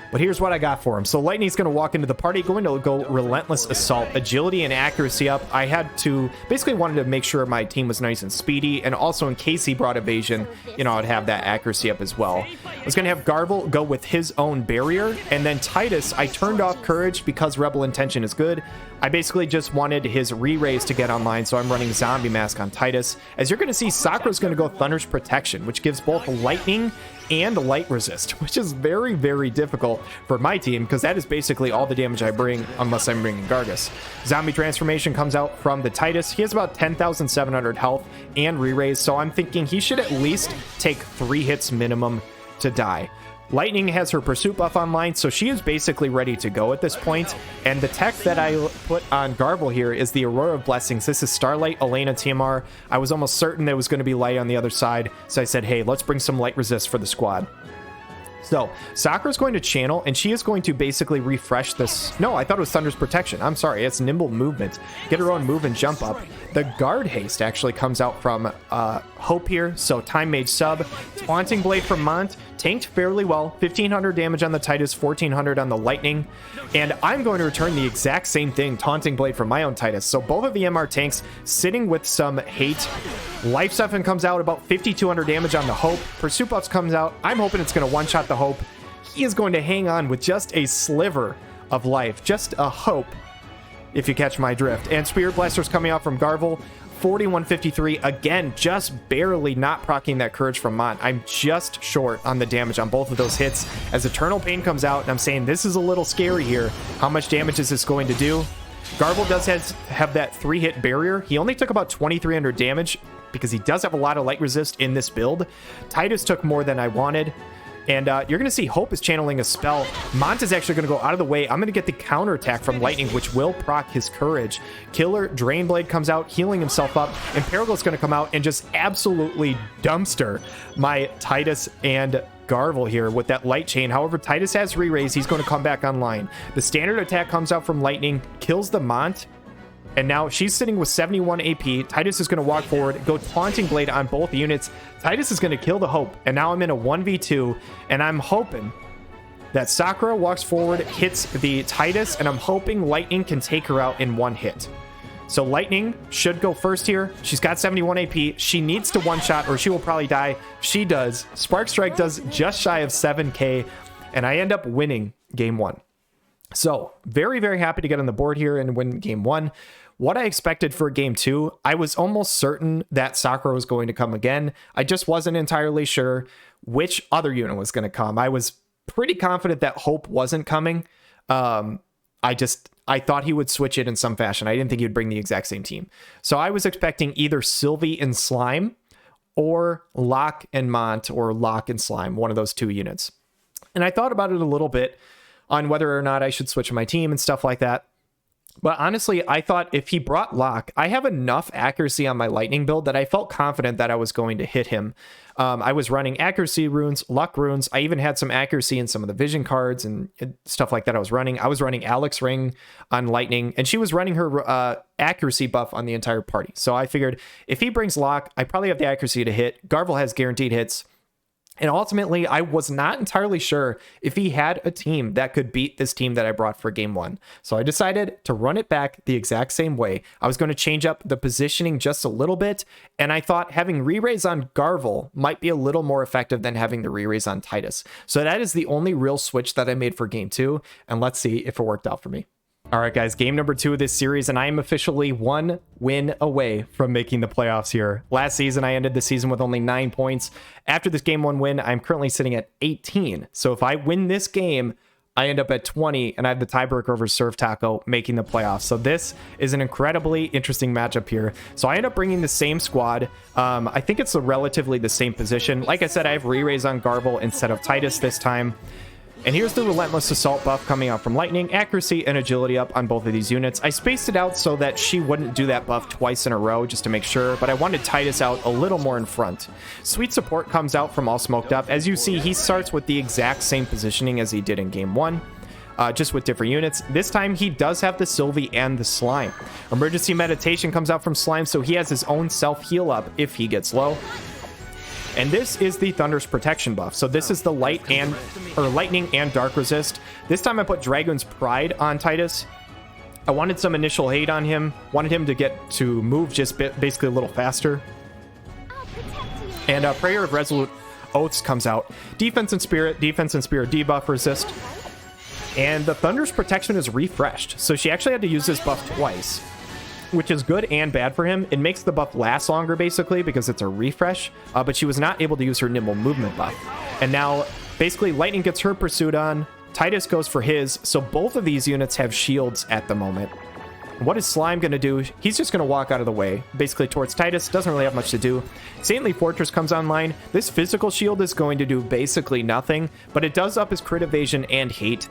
But here's what I got for him. So Lightning's going to walk into the party, going to go Relentless Assault, agility and accuracy up. I had to, basically wanted to make sure my team was nice and speedy, and also in case he brought evasion, I'd have that accuracy up as well. I was going to have Garvel go with his own barrier, and then Titus, I turned off Courage because Rebel Intention is good. I basically just wanted his re-raise to get online, so I'm running Zombie Mask on Titus. As you're going to see, Sakura's going to go Thunder's Protection, which gives both lightning and light resist, which is very difficult for my team, because that is basically all the damage I bring unless I'm bringing Gargus. Zombie Transformation comes out from the Titus. He has about 10,700 health and re-raise, so I'm thinking he should at least take 3 hits minimum to die. Lightning has her pursuit buff online, so she is basically ready to go at this point. And the tech that I put on Garvel here is the Aurora of Blessings. This is Starlight, Elena, TMR. I was almost certain there was going to be light on the other side, so I said, hey, let's bring some light resist for the squad. So Sakura's going to channel, and she is going to basically refresh this. No, I thought it was Thunder's Protection. I'm sorry. It's Nimble Movement. Get her own move and jump up. The Guard Haste actually comes out from Hope here. So Time Mage sub. Taunting Blade from Mont. Tanked fairly well. 1,500 damage on the Titus, 1,400 on the Lightning. And I'm going to return the exact same thing, Taunting Blade from my own Titus. So both of the MR tanks sitting with some hate. Life Siphon comes out, about 5,200 damage on the Hope. Shoopufs comes out. I'm hoping it's going to one-shot the Hope. He is going to hang on with just a sliver of life. Just a hope, if you catch my drift. And Spirit Blaster's coming out from Garvel. 4153, again, just barely not proccing that Courage from Mont. I'm just short on the damage on both of those hits. As Eternal Pain comes out, and I'm saying this is a little scary here. How much damage is this going to do? Garvel does have that 3-hit barrier. He only took about 2,300 damage because he does have a lot of light resist in this build. Titus took more than I wanted. And you're going to see Hope is channeling a spell. Mont is actually going to go out of the way. I'm going to get the counterattack from Lightning, which will proc his Courage. Killer Drainblade comes out, healing himself up. And Paragle's going to come out and just absolutely dumpster my Titus and Garvel here with that Light Chain. However, Titus has re-raise. He's going to come back online. The standard attack comes out from Lightning, kills the Mont. And now she's sitting with 71 AP. Titus is going to walk forward, go Taunting Blade on both units. Titus is going to kill the Hope. And now I'm in a 1v2. And I'm hoping that Sakura walks forward, hits the Titus. And I'm hoping Lightning can take her out in one hit. So Lightning should go first here. She's got 71 AP. She needs to one-shot or she will probably die. She does. Spark Strike does just shy of 7k. And I end up winning game 1. So very, very happy to get on the board here and win game 1. What I expected for game 2, I was almost certain that Sakura was going to come again. I just wasn't entirely sure which other unit was going to come. I was pretty confident that Hope wasn't coming. I thought he would switch it in some fashion. I didn't think he would bring the exact same team. So I was expecting either Sylvie and Slime or Locke and Mont or Locke and Slime, one of those two units. And I thought about it a little bit on whether or not I should switch my team and stuff like that. But honestly, I thought if he brought Locke, I have enough accuracy on my Lightning build that I felt confident that I was going to hit him. I was running accuracy runes, luck runes. I even had some accuracy in some of the vision cards and stuff like that I was running. I was running Alex Ring on Lightning, and she was running her accuracy buff on the entire party. So I figured if he brings Locke, I probably have the accuracy to hit. Garvel has guaranteed hits. And ultimately, I was not entirely sure if he had a team that could beat this team that I brought for game 1. So I decided to run it back the exact same way. I was going to change up the positioning just a little bit. And I thought having re-raise on Garvel might be a little more effective than having the re-raise on Titus. So that is the only real switch that I made for game 2. And let's see if it worked out for me. All right, guys, game number 2 of this series, and I am officially 1 win away from making the playoffs here. Last season, I ended the season with only 9 points. After this game 1 win, I'm currently sitting at 18. So if I win this game, I end up at 20, and I have the tiebreaker over SurfTaco making the playoffs. So this is an incredibly interesting matchup here. So I end up bringing the same squad. I think it's relatively the same position. Like I said, I have re-raise on Garvel instead of Titus this time. And here's the Relentless Assault buff coming out from Lightning, accuracy and agility up on both of these units. I spaced it out so that she wouldn't do that buff twice in a row just to make sure, but I wanted Titus out a little more in front. Sweet Support comes out from AllSmokedUp. As you see, he starts with the exact same positioning as he did in game 1. Just with different units. This time he does have the Sylvie and the Slime. Emergency Meditation comes out from Slime, so he has his own self-heal up if he gets low. And this is the Thunder's Protection buff. So this is the Lightning and Dark Resist. This time I put Dragon's Pride on Titus. I wanted some initial hate on him. Wanted him to get to move just basically a little faster. And Prayer of Resolute Oaths comes out. Defense and Spirit debuff resist. And the Thunder's Protection is refreshed. So she actually had to use this buff twice, which is good and bad for him. It makes the buff last longer, basically, because it's a refresh, but she was not able to use her Nimble Movement buff. And now, basically, Lightning gets her Pursuit on, Titus goes for his, so both of these units have shields at the moment. What is Slime going to do? He's just going to walk out of the way, basically towards Titus. Doesn't really have much to do. Saintly Fortress comes online. This physical shield is going to do basically nothing, but it does up his crit evasion and hate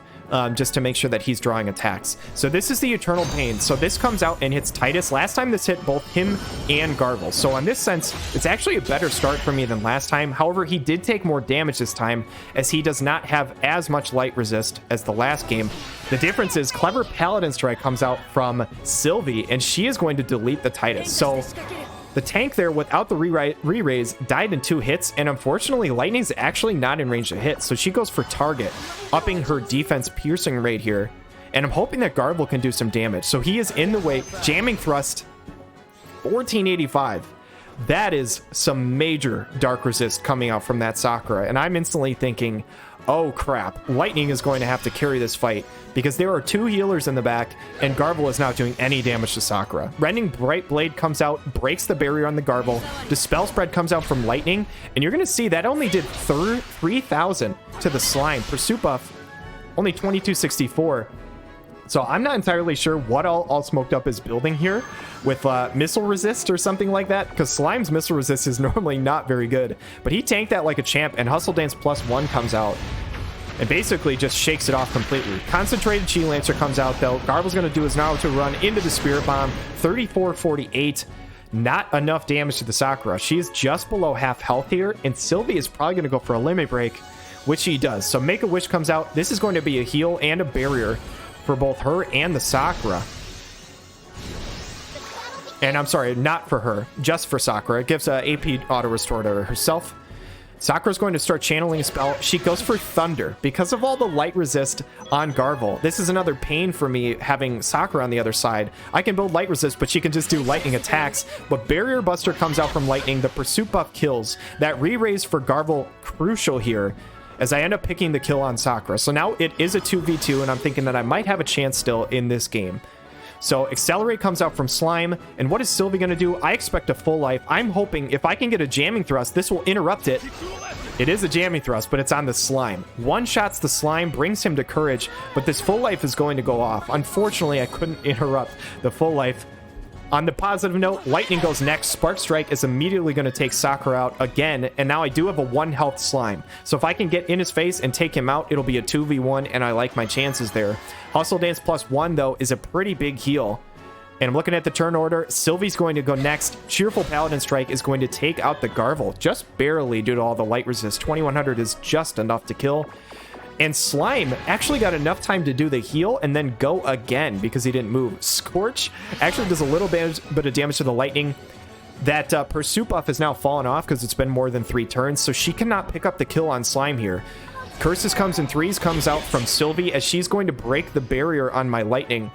just to make sure that he's drawing attacks. So this is the Eternal Pain. So this comes out and hits Titus. Last time this hit both him and Garvel. So on this sense, it's actually a better start for me than last time. However, he did take more damage this time as he does not have as much light resist as the last game. The difference is Clever Paladin Strike comes out from Sylvie, and she is going to delete the Titus. So the tank there without the re-raise died in 2 hits, and unfortunately Lightning's actually not in range to hit, so she goes for target, upping her defense piercing rate here. And I'm hoping that Garvel can do some damage. So he is in the way, jamming thrust, 1485. That is some major dark resist coming out from that Sakura, and I'm instantly thinking, oh crap, Lightning is going to have to carry this fight because there are 2 healers in the back and Garvel is not doing any damage to Sakura. Rending Bright Blade comes out, breaks the barrier on the Garvel. Dispel Spread comes out from Lightning, and you're going to see that only did 3,000 to the slime. For Shoopuf, only 2264. So I'm not entirely sure what AllSmokedUp is building here with missile resist or something like that, because Slime's missile resist is normally not very good. But he tanked that like a champ, and Hustle Dance +1 comes out and basically just shakes it off completely. Concentrated Chi Lancer comes out though. Garvel's going to do his Naruto run into the Spirit Bomb, 3448. Not enough damage to the Sakura. She's just below half health here, and Sylvie is probably going to go for a limit break, which she does. So Make a Wish comes out. This is going to be a heal and a barrier for both her and the Sakura. And I'm sorry, not for her, just for Sakura. It gives a AP auto restore to herself. Sakura's going to start channeling a spell. She goes for Thunder because of all the light resist on Garvel. This is another pain for me having Sakura on the other side. I can build light resist, but she can just do lightning attacks. But Barrier Buster comes out from Lightning. The Pursuit buff kills. That re-raise for Garvel, crucial here, as I end up picking the kill on Sakura. So now it is a 2v2, and I'm thinking that I might have a chance still in this game. So Accelerate comes out from Slime, and what is Sylvie going to do? I expect a full life. I'm hoping if I can get a jamming thrust, this will interrupt it. It is a jamming thrust, but it's on the Slime. One-shots the Slime, brings him to courage, but this full life is going to go off. Unfortunately, I couldn't interrupt the full life. On the positive note, Lightning goes next. Spark Strike is immediately going to take Sakura out again, and now I do have a 1 health Slime. So if I can get in his face and take him out, it'll be a 2v1, and I like my chances there. Hustle Dance +1, though, is a pretty big heal. And I'm looking at the turn order. Sylvie's going to go next. Cheerful Paladin Strike is going to take out the Garvel, just barely due to all the light resist. 2100 is just enough to kill. And Slime actually got enough time to do the heal and then go again because he didn't move. Scorch actually does a little bit of damage to the Lightning. That Pursuit buff has now fallen off because it's been more than 3 turns, so she cannot pick up the kill on Slime here. Curses comes in 3s, comes out from Sylvie as she's going to break the barrier on my Lightning.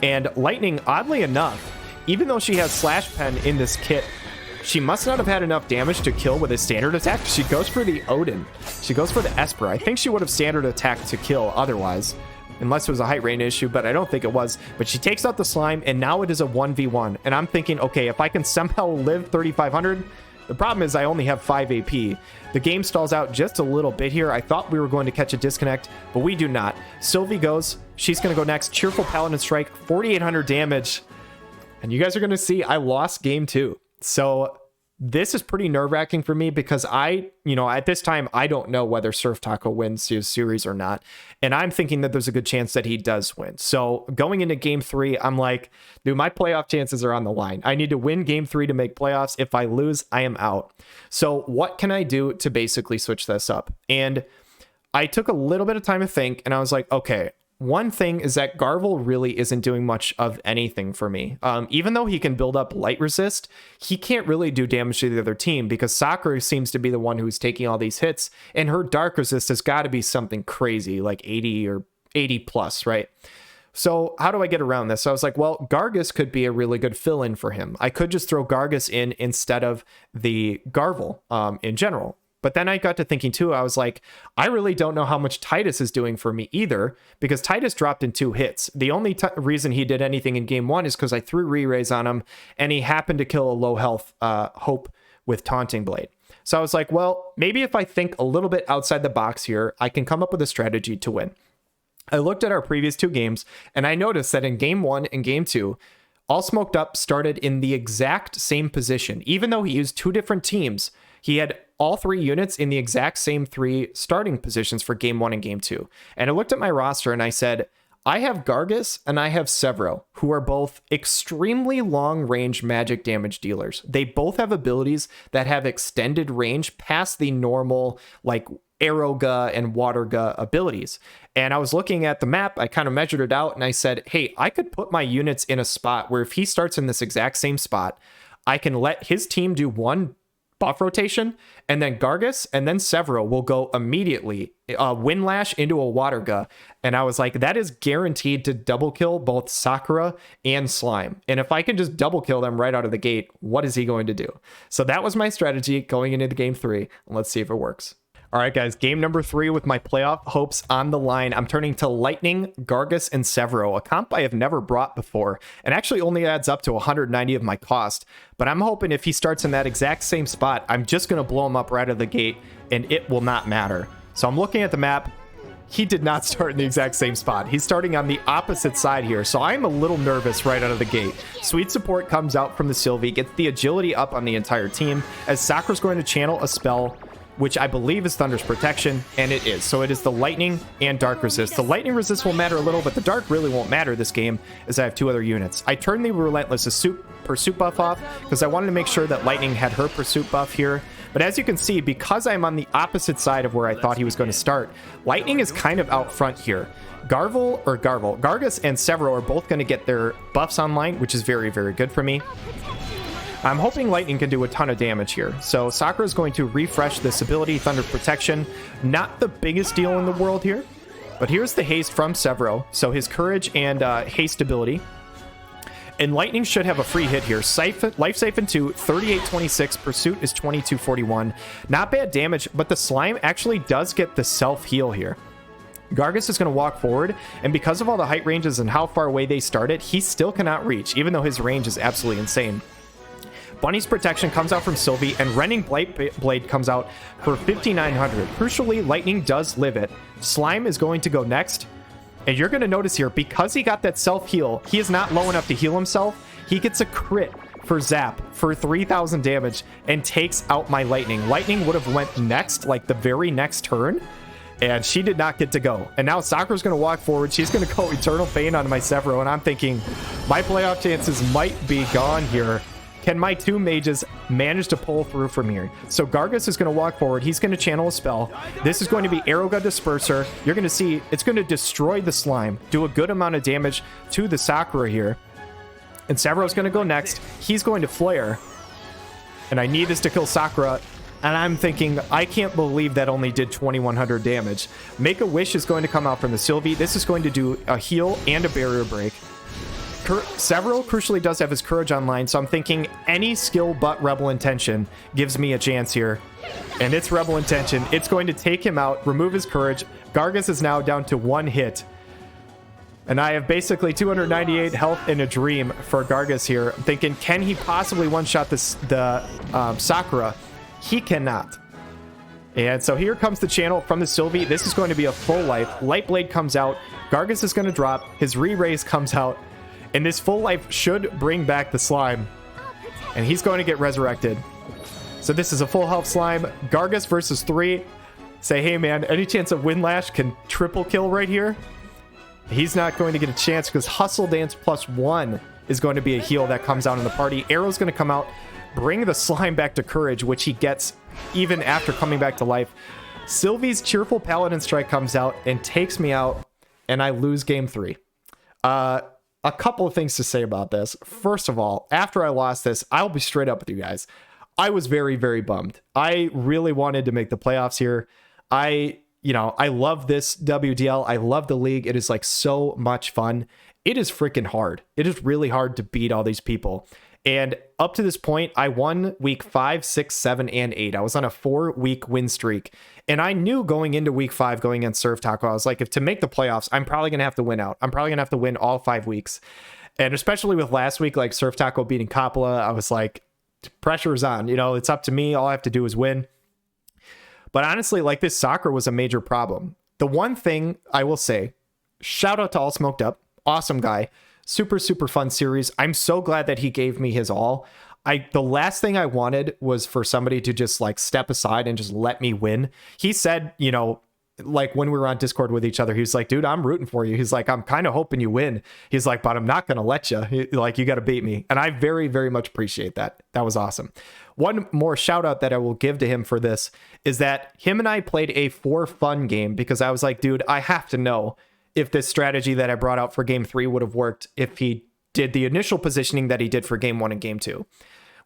And Lightning, oddly enough, even though she has Slash Pen in this kit, she must not have had enough damage to kill with a standard attack. She goes for the Odin. She goes for the Esper. I think she would have standard attacked to kill otherwise, unless it was a height range issue, but I don't think it was. But she takes out the Slime, and now it is a 1v1. And I'm thinking, okay, if I can somehow live 3,500, the problem is I only have 5 AP. The game stalls out just a little bit here. I thought we were going to catch a disconnect, but we do not. Sylvie goes. She's going to go next. Cheerful Paladin Strike, 4,800 damage. And you guys are going to see I lost game 2. So this is pretty nerve-wracking for me because at this time, I don't know whether SurfTaco wins his series or not. And I'm thinking that there's a good chance that he does win. So going into game 3, I'm like, dude, my playoff chances are on the line. I need to win game 3 to make playoffs. If I lose, I am out. So what can I do to basically switch this up? And I took a little bit of time to think, and I was like, okay, one thing is that Garvel really isn't doing much of anything for me. Even though he can build up light resist, he can't really do damage to the other team because Sakura seems to be the one who's taking all these hits, and her dark resist has got to be something crazy, like 80 or 80 plus, right? So how do I get around this? So I was like, well, Gargus could be a really good fill-in for him. I could just throw Gargus in instead of the Garvel in general. But then I got to thinking too, I was like, I really don't know how much Titus is doing for me either, because Titus dropped in 2 hits. The only reason he did anything in game 1 is because I threw re-raise on him, and he happened to kill a low health Hope with Taunting Blade. So I was like, well, maybe if I think a little bit outside the box here, I can come up with a strategy to win. I looked at our previous 2 games, and I noticed that in game 1 and game 2, AllSmokedUp started in the exact same position. Even though he used 2 different teams, he had all 3 units in the exact same 3 starting positions for game 1 and game 2. And I looked at my roster and I said, I have Gargus and I have Severo, who are both extremely long-range magic damage dealers. They both have abilities that have extended range past the normal, like, Aeroga and Waterga abilities. And I was looking at the map, I kind of measured it out, and I said, hey, I could put my units in a spot where if he starts in this exact same spot, I can let his team do 1 buff rotation, and then Gargus and then Severo will go immediately Windlash into a Waterga. And I was like, that is guaranteed to double kill both Sakura and Slime. And if I can just double kill them right out of the gate, what is he going to do? So that was my strategy going into the game 3. Let's see if it works. All right, guys, game number 3 with my playoff hopes on the line. I'm turning to Lightning, Gargus, and Severo, a comp I have never brought before, and actually only adds up to 190 of my cost. But I'm hoping if he starts in that exact same spot, I'm just going to blow him up right out of the gate, and it will not matter. So I'm looking at the map. He did not start in the exact same spot. He's starting on the opposite side here, so I'm a little nervous right out of the gate. Sweet support comes out from the Sylvie, gets the agility up on the entire team, as Sakura's going to channel a spell, which I believe is Thunder's Protection, and it is. So it is the Lightning and Dark Resist. The Lightning Resist will matter a little, but the Dark really won't matter this game, as I have 2 other units. I turned the Relentless Pursuit buff off, because I wanted to make sure that Lightning had her Pursuit buff here. But as you can see, because I'm on the opposite side of where I thought he was going to start, Lightning is kind of out front here. Gargus and Severo are both going to get their buffs online, which is very, very good for me. I'm hoping Lightning can do a ton of damage here. So Sakura is going to refresh this ability, Thunder Protection. Not the biggest deal in the world here, but here's the haste from Severo. So his courage and haste ability. And Lightning should have a free hit here. Life Siphon 2, 3826. Pursuit is 2241. Not bad damage, but the Slime actually does get the self-heal here. Gargus is going to walk forward, and because of all the height ranges and how far away they started, he still cannot reach, even though his range is absolutely insane. Bunny's Protection comes out from Sylvie, and Rending Blade comes out for 5,900. Crucially, Lightning does live it. Slime is going to go next, and you're going to notice here, because he got that self-heal, he is not low enough to heal himself. He gets a crit for Zap for 3,000 damage and takes out my Lightning. Lightning would have went next, like the very next turn, and she did not get to go. And now Sakura's going to walk forward. She's going to go Eternal Pain on my Severo, and I'm thinking my playoff chances might be gone here. Can my 2 mages manage to pull through from here? So Gargus is going to walk forward. He's going to channel a spell. This is going to be Aeroga Disperser. You're going to see it's going to destroy the Slime, do a good amount of damage to the Sakura here. And Severo's going to go next. He's going to flare. And I need this to kill Sakura. And I'm thinking, I can't believe that only did 2,100 damage. Make-A-Wish is going to come out from the Sylvie. This is going to do a heal and a barrier break. Severo crucially does have his courage online, so I'm thinking any skill but Rebel Intention gives me a chance here. And it's Rebel Intention. It's going to take him out, remove his courage. Gargus is now down to 1 hit. And I have basically 298 health in a dream for Gargus here. I'm thinking, can he possibly one-shot the Sakura? He cannot. And so here comes the channel from the Sylvie. This is going to be a full life. Light Blade comes out. Gargus is going to drop. His Re-Raise comes out. And this full life should bring back the Slime. And he's going to get resurrected. So this is a full health Slime. Gargus versus 3. Say, hey man, any chance of Windlash can triple kill right here? He's not going to get a chance because Hustle Dance +1 is going to be a heal that comes out in the party. Arrow's going to come out, bring the Slime back to courage, which he gets even after coming back to life. Sylvie's Cheerful Paladin Strike comes out and takes me out, and I lose game 3. A couple of things to say about this. First of all, after I lost this, I'll be straight up with you guys. I was very, very bummed. I really wanted to make the playoffs here. I love this WDL. I love the league. It is like so much fun. It is freaking hard. It is really hard to beat all these people. And up to this point, I won week 5, 6, 7, and 8. I was on a 4-week win streak. And I knew going into week 5, going against SurfTaco, I was like, if to make the playoffs, I'm probably going to have to win out. I'm probably going to have to win all 5 weeks. And especially with last week, like SurfTaco beating Coppola, I was like, pressure's on. It's up to me. All I have to do is win. But honestly, like this Sakura was a major problem. The one thing I will say, shout out to AllSmokedUp. Awesome guy. Super, super fun series. I'm so glad that he gave me his all. The last thing I wanted was for somebody to just like step aside and just let me win. He said, you know, like when we were on Discord with each other, he was like, dude, I'm rooting for you. He's like, I'm kind of hoping you win. He's like, but I'm not going to let you. Like, you got to beat me. And I very, very much appreciate that. That was awesome. One more shout out that I will give to him for this is that him and I played a for fun game, because I was like, dude, I have to know if this strategy that I brought out for game 3 would have worked if he did the initial positioning that he did for game 1 and game 2.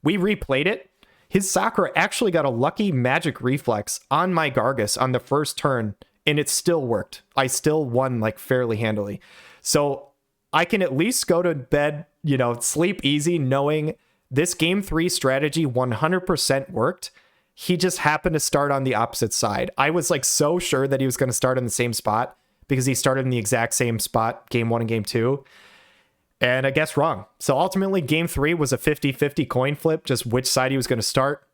We replayed it. His Sakura actually got a lucky magic reflex on my Gargus on the first turn, and it still worked. I still won like fairly handily. So I can at least go to bed, you know, sleep easy, knowing this game 3 strategy 100% worked. He just happened to start on the opposite side. I was like so sure that he was going to start in the same spot, because he started in the exact same spot game 1 and game 2. And I guess wrong. So ultimately, game 3 was a 50-50 coin flip, just which side he was going to start.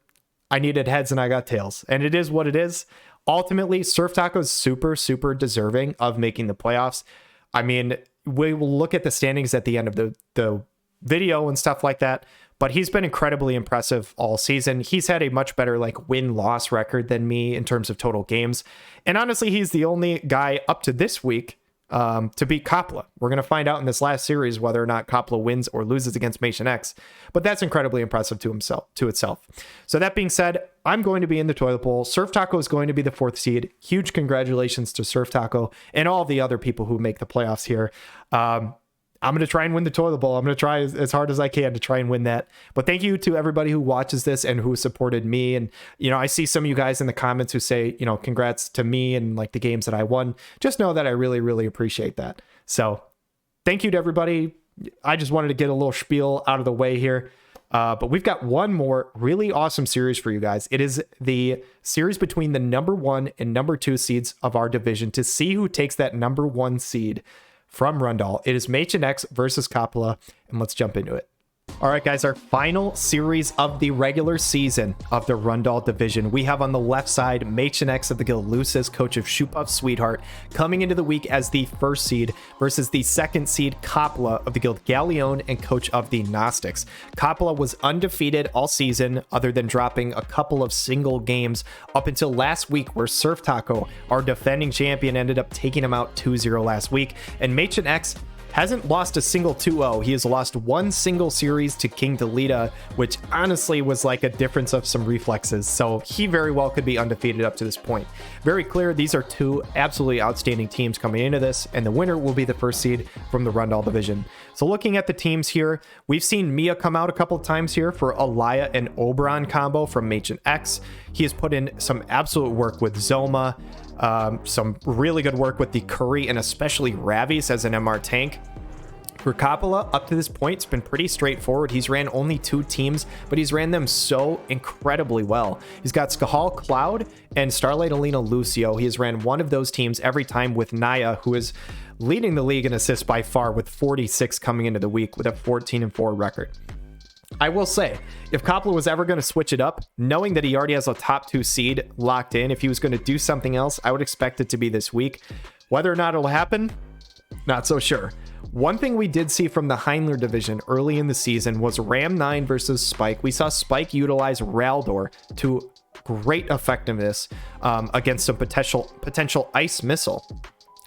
I needed heads and I got tails. And it is what it is. Ultimately, SurfTaco is super, super deserving of making the playoffs. I mean, we will look at the standings at the end of the video and stuff like that, but he's been incredibly impressive all season. He's had a much better like win-loss record than me in terms of total games. And honestly, he's the only guy up to this week to beat Coppola. We're going to find out in this last series whether or not Coppola wins or loses against Mation X, but that's incredibly impressive to itself. So that being said, I'm going to be in the toilet bowl. SurfTaco is going to be the 4th seed. Huge congratulations to SurfTaco and all the other people who make the playoffs here. I'm going to try and win the toilet bowl. I'm going to try as hard as I can to try and win that. But thank you to everybody who watches this and who supported me. And, you know, I see some of you guys in the comments who say, you know, congrats to me and like the games that I won. Just know that I really, really appreciate that. So thank you to everybody. I just wanted to get a little spiel out of the way here. But we've got one more really awesome series for you guys. It is the series between the number 1 and number 2 seeds of our division to see who takes that number 1 seed from Rundal. It is Mation X versus Coppola, and let's jump into it. All right, guys, our final series of the regular season of the Rundal division. We have on the left side, Mation X of the guild Lucis, coach of Shoopufs Sweetheart, coming into the week as the 1st seed versus the 2nd seed, Coppola of the guild Galleon and coach of the Gnostics. Coppola was undefeated all season, other than dropping a couple of single games up until last week, where SurfTaco, our defending champion, ended up taking him out 2-0 last week. And Mation X hasn't lost a single 2-0. He has lost one single series to King Delita, which honestly was like a difference of some reflexes. So he very well could be undefeated up to this point. Very clear, these are two absolutely outstanding teams coming into this, and the winner will be the 1st seed from the Rundal division. So looking at the teams here, we've seen Mia come out a couple of times here for Alaya and Oberon combo from Mation X. He has put in some absolute work with Zoma, some really good work with the Curry, and especially Ravis as an MR tank. For Coppola, up to this point, it's been pretty straightforward. He's ran only 2 teams, but he's ran them so incredibly well. He's got Skahal Cloud and Starlight Alina Lucio. He has ran one of those teams every time with Naya, who is leading the league in assists by far with 46 coming into the week with a 14-4 record. I will say, if Coppola was ever going to switch it up, knowing that he already has a top 2 seed locked in, if he was going to do something else, I would expect it to be this week. Whether or not it'll happen, not so sure. One thing we did see from the Unhindered division early in the season was Ram 9 versus Spike. We saw Spike utilize Raldor to great effectiveness against some potential ice missile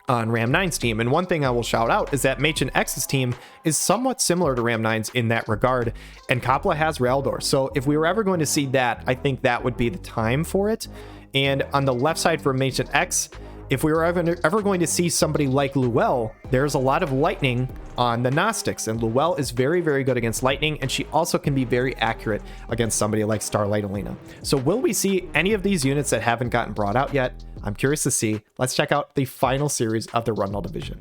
on Ram 9's team. And one thing I will shout out is that Mation X's team is somewhat similar to Ram 9's in that regard, and Coppola has Raldor. So if we were ever going to see that, I think that would be the time for it. And on the left side for Mation X, if we were ever going to see somebody like Luel, there's a lot of lightning on the Gnostics, and Luel is very, very good against lightning, and she also can be very accurate against somebody like Starlight Alina. So will we see any of these units that haven't gotten brought out yet? I'm curious to see. Let's check out the final series of the Rundal division.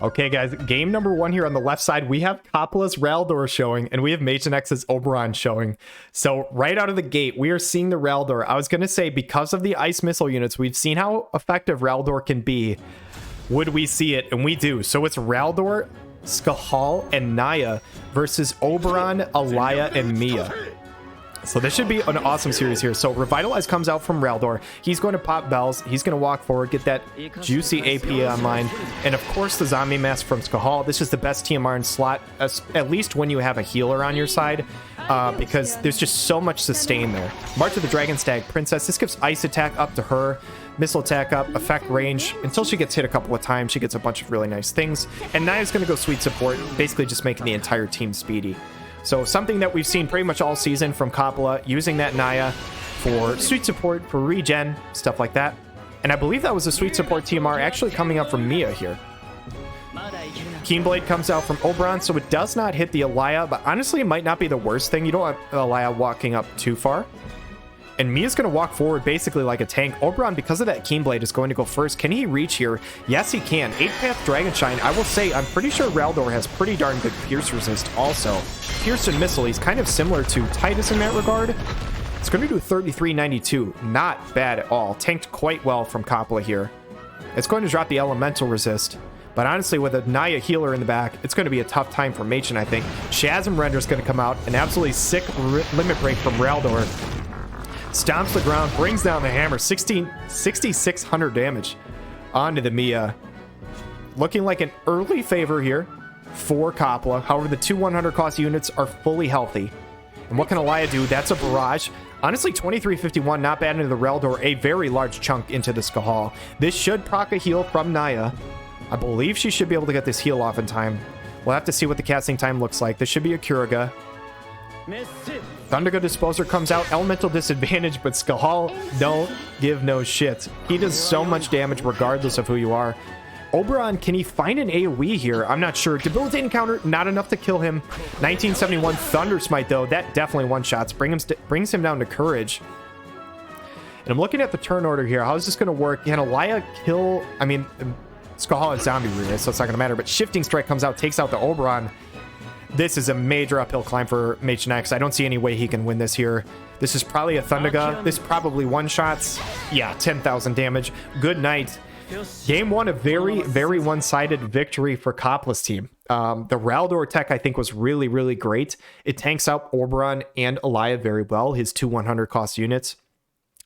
Okay, guys, game number 1 here on the left side, we have Coppola's Raldor showing, and we have Mation X's Oberon showing. So right out of the gate, we are seeing the Raldor. I was going to say, because of the ice missile units, we've seen how effective Raldor can be. Would we see it? And we do. So it's Raldor, Skahal, and Naya versus Oberon, Alaya, and Mia. So this should be an awesome series here. So Revitalize comes out from Raldor. He's going to pop bells. He's going to walk forward, get that juicy AP online. And of course, the Zombie Mask from Skahal. This is the best TMR in slot, at least when you have a healer on your side. because there's just so much sustain there. March of the Dragon Stag Princess. This gives ice attack up to her, missile attack up, effect range. Until she gets hit a couple of times, she gets a bunch of really nice things. And Naya's going to go sweet support, basically just making the entire team speedy. So something that we've seen pretty much all season from Coppola, using that Naya for sweet support, for regen, stuff like that. And I believe that was a sweet support TMR actually coming up from Mia here. Keenblade comes out from Oberon, so it does not hit the Aloha, but honestly, it might not be the worst thing. You don't want Aloha walking up too far. And Mia's going to walk forward basically like a tank. Oberon, because of that Keenblade, is going to go first. Can he reach here? Yes, he can. 8-Path Dragonshine. I will say, I'm pretty sure Raldor has pretty darn good Pierce Resist also. Pierce and Missile, he's kind of similar to Titus in that regard. It's going to do 3392. Not bad at all. Tanked quite well from Coppola here. It's going to drop the Elemental Resist. But honestly, with a Naya healer in the back, it's going to be a tough time for Machen, I think. Shazam Render is going to come out. An absolutely sick limit break from Raldor. Stomps the ground, brings down the hammer. 6,600 damage onto the Mia. Looking like an early favor here for Coppola. However, the two 100 cost units are fully healthy. And what can Aloha do? That's a barrage. Honestly, 2351, not bad into the Raldor. A very large chunk into the Skahal. This should proc a heal from Naya. I believe she should be able to get this heal off in time. We'll have to see what the casting time looks like. This should be a Kuriga. Thunderga Disposer comes out. Elemental disadvantage, but Skahal don't give no shit. He does so much damage regardless of who you are. Oberon, can he find an AoE here? I'm not sure. Debilitating counter, not enough to kill him. 1971 Thunder Smite, though. That definitely one-shots. Brings him down to Courage. And I'm looking at the turn order here. How is this going to work? Can Aloha kill... I mean... Skahal is zombie related, so it's not going to matter. But Shifting Strike comes out, takes out the Oberon. This is a major uphill climb for Machen X. I don't see any way he can win this here. This is probably a Thunderga. This probably one-shots. Yeah, 10,000 damage. Good night. Game one, a very, very one-sided victory for Coppola's team. The Raldor tech, I think, was really, really great. It tanks out Oberon and Aloha very well, his two 100 cost units.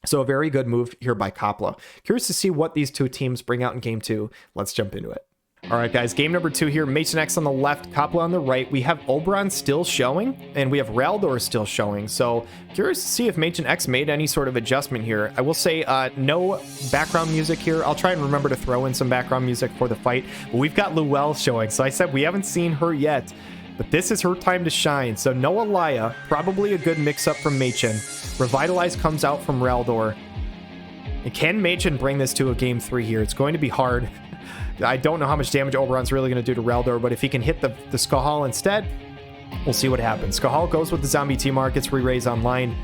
So a very good move here by Coppola. Curious to see what these two teams bring out in game two. Let's jump into it. All right, guys, game number 2 here. Machen X on the left, Coppola on the right. We have Oberon still showing, and we have Raldor still showing. So curious to see if Machen X made any sort of adjustment here. I will say no background music here. I'll try and remember to throw in some background music for the fight. But we've got Luelle showing. So I said we haven't seen her yet, but this is her time to shine. So no Aloha, probably a good mix-up from Machen. Revitalize comes out from Raldor. And can Machen bring this to a game 3 here? It's going to be hard. I don't know how much damage Oberon's really going to do to Raldor, but if he can hit the Skahal instead, we'll see what happens. Skahal goes with the zombie TMR, gets re-raised online.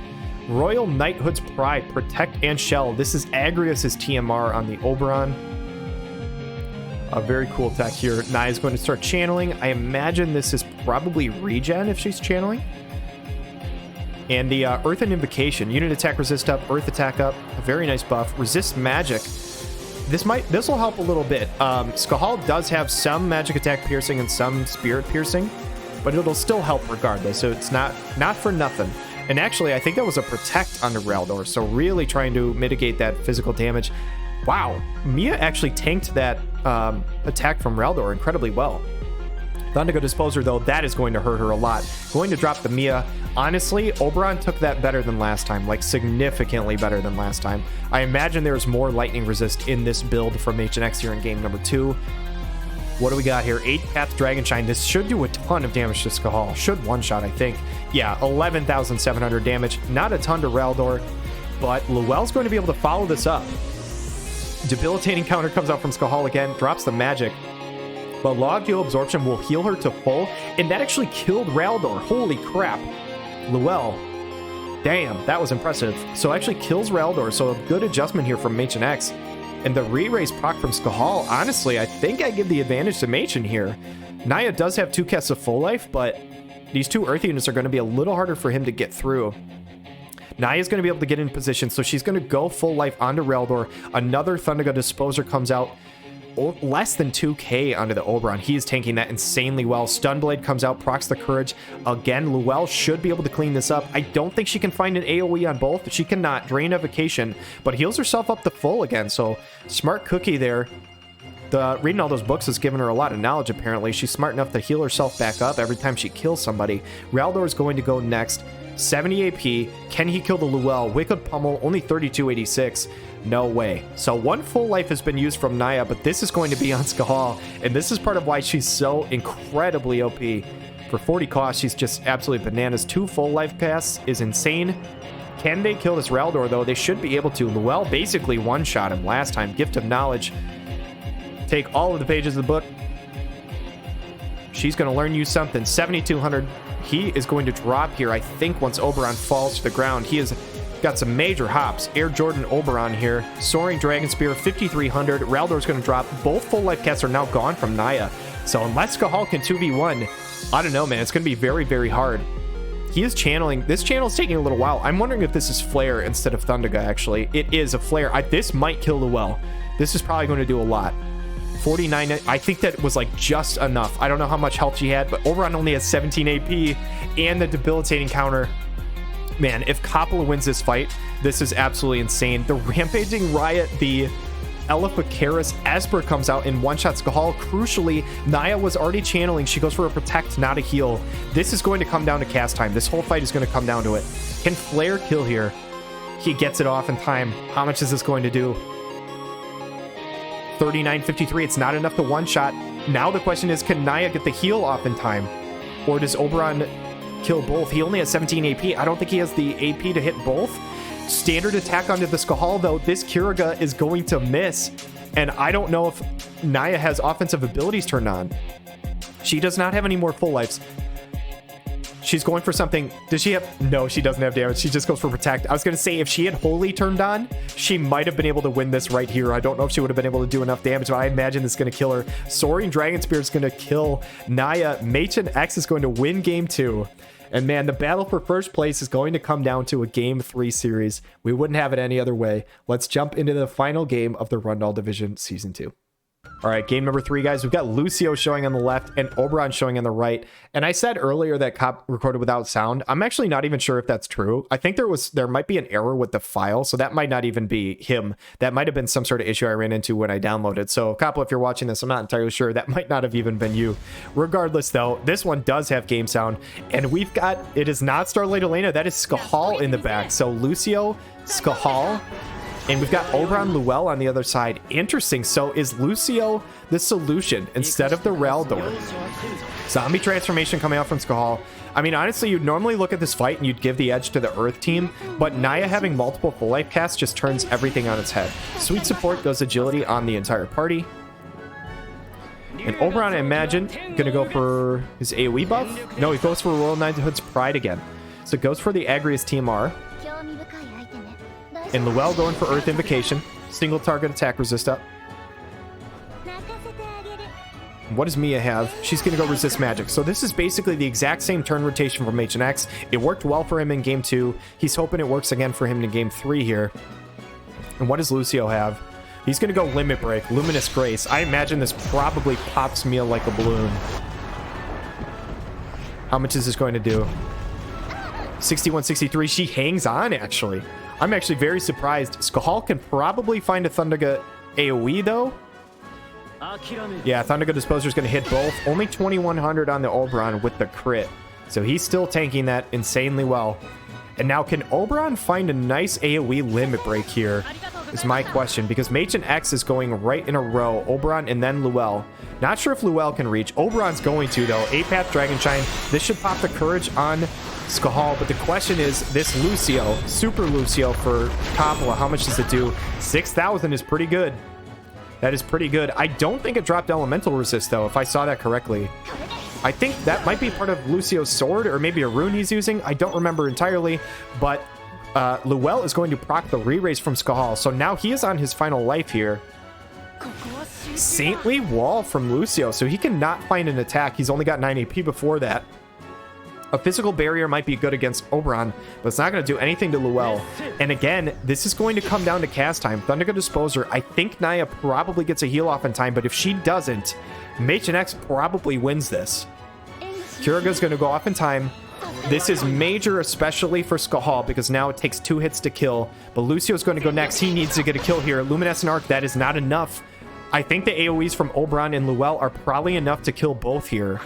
Royal Knighthood's Pride, Protect and Shell. This is Agrius's TMR on the Oberon. A very cool tech here. Naya's going to start channeling. I imagine this is probably regen if she's channeling. And the Earthen Invocation. Unit attack resist up, earth attack up. A very nice buff. Resist magic. This will help a little bit. Skahal does have some magic attack piercing and some spirit piercing, but it'll still help regardless. So it's not for nothing. And actually, I think that was a protect under Raldor. So really trying to mitigate that physical damage. Wow, Mia actually tanked that attack from Raldor incredibly well. Thunderga Disposer, though, that is going to hurt her a lot. Going to drop the Mia. Honestly, Oberon took that better than last time, like significantly better than last time. I imagine there's more lightning resist in this build from Machen X here in game number 2. What do we got here? 8-Path Dragonshine. This should do a ton of damage to Skahal. Should one-shot, I think. Yeah, 11,700 damage. Not a ton to Raldor, but Luelle's going to be able to follow this up. Debilitating counter comes out from Skahal again, drops the magic. But Log Heal Absorption will heal her to full, and that actually killed Raldor. Holy crap. Luelle. Damn, that was impressive. So actually kills Raldor, so a good adjustment here from Machen X. And the re-raise proc from Skahal, honestly, I think I give the advantage to Machen here. Naya does have 2 casts of full life, but these 2 Earth units are going to be a little harder for him to get through. Naya's going to be able to get in position, so she's going to go full life onto Raldor. Another Thunderga Disposer comes out. Less than 2k onto the Oberon. He is tanking that insanely well. Stunblade comes out, procs the Courage. Again, Luelle should be able to clean this up. I don't think she can find an AoE on both. She cannot. Drain Evocation, but heals herself up to full again, so smart cookie there. reading all those books has given her a lot of knowledge, apparently. She's smart enough to heal herself back up every time she kills somebody. Raldor is going to go next. 70 AP. Can he kill the Luel? Wicked Pummel, only 3286. No way. So one full life has been used from Naya, but this is going to be on Skahal, and this is part of why she's so incredibly OP. For 40 cost, she's just absolutely bananas. 2 full life casts is insane. Can they kill this Raldor, though? They should be able to. Luel basically one-shot him last time. Gift of Knowledge. Take all of the pages of the book. She's going to learn you something. 7200. He is going to drop here, I think, once Oberon falls to the ground. He has got some major hops. Air Jordan Oberon here. Soaring Dragon Spear, 5300. Raldor's going to drop. Both full life casts are now gone from Naya. So unless Skahal can 2v1, I don't know, man. It's going to be very, very hard. He is channeling. This channel is taking a little while. I'm wondering if this is Flare instead of Thundaga, actually. It is a Flare. This might kill the well. This is probably going to do a lot. 49. I think that was like just enough. I don't know how much health she had, but Oberon only has 17 AP and the debilitating counter. Man, if Coppola wins this fight, this is absolutely insane. The Rampaging Riot, the Elephakaris Esper comes out and one-shots Skahal. Crucially, Naya was already channeling. She goes for a protect, not a heal. This is going to come down to cast time. This whole fight is going to come down to it. Can Flare kill here? He gets it off in time. How much is this going to do? 3953. It's not enough to one-shot. Now the question is, can Naya get the heal off in time? Or does Oberon kill both? He only has 17 AP. I don't think he has the AP to hit both. Standard attack onto the Skahal, though. This Kiriga is going to miss. And I don't know if Naya has offensive abilities turned on. She does not have any more full lives. She's going for something. Does she have? No, she doesn't have damage. She just goes for protect. I was going to say, if she had Holy turned on, she might have been able to win this right here. I don't know if she would have been able to do enough damage, but I imagine this is going to kill her. Soaring Dragon Spear is going to kill Naya. Machen X is going to win game 2. And man, the battle for first place is going to come down to a game 3 series. We wouldn't have it any other way. Let's jump into the final game of the Rundal Division Season 2. All right, game number 3, guys. We've got Lucio showing on the left and Oberon showing on the right. And I said earlier that Cop recorded without sound. I'm actually not even sure if that's true. I think there might be an error with the file, so that might not even be him. That might have been some sort of issue I ran into when I downloaded. So Coppola, if you're watching this, I'm not entirely sure. That might not have even been you. Regardless, though, this one does have game sound. And we've got, it is not Starlight Elena. That is Skahal in the back. So Lucio, Skahal, and we've got Oberon Luel on the other side. Interesting. So is Lucio the solution instead of the Raldor? Zombie transformation coming out from Skahal. I mean, honestly, you'd normally look at this fight and you'd give the edge to the Earth team, but Naya having multiple full life casts just turns everything on its head. Sweet support goes agility on the entire party. And Oberon, I imagine, gonna go for his AoE buff? No, he goes for Royal Knighthood's Pride again. So it goes for the Agrius TMR. And Luel going for Earth Invocation. Single target attack resist up. What does Mia have? She's going to go resist magic. So this is basically the exact same turn rotation from HNX. It worked well for him in game 2. He's hoping it works again for him in game 3 here. And what does Lucio have? He's going to go Limit Break, Luminous Grace. I imagine this probably pops Mia like a balloon. How much is this going to do? 6163. She hangs on, actually. I'm actually very surprised. Skahal can probably find a Thundaga AoE, though. Yeah, Thundaga Disposer is going to hit both. Only 2100 on the Oberon with the crit. So he's still tanking that insanely well. And now, can Oberon find a nice AoE limit break here? Is my question. Because Machen X is going right in a row. Oberon and then Luel. Not sure if Luel can reach. Oberon's going to, though. 8-path Dragon Shine. This should pop the courage on Skahal, but the question is, this Lucio, Super Lucio for Coppola, how much does it do? 6,000 is pretty good. That is pretty good. I don't think it dropped elemental resist, though, if I saw that correctly. I think that might be part of Lucio's sword, or maybe a rune he's using. I don't remember entirely, but Luel is going to proc the re-raise from Skahal, so now he is on his final life here. Saintly Wall from Lucio, so he cannot find an attack. He's only got 9 AP before that. A physical barrier might be good against Oberon, but it's not going to do anything to Luel. And again, this is going to come down to cast time. Thundaga Disposer, I think Naya probably gets a heal off in time, but if she doesn't, Machen X probably wins this. Kiriga's going to go off in time. This is major, especially for Skahal, because now it takes 2 hits to kill. But Lucio's going to go next. He needs to get a kill here. Luminescent Arc, that is not enough. I think the AoEs from Oberon and Luel are probably enough to kill both here.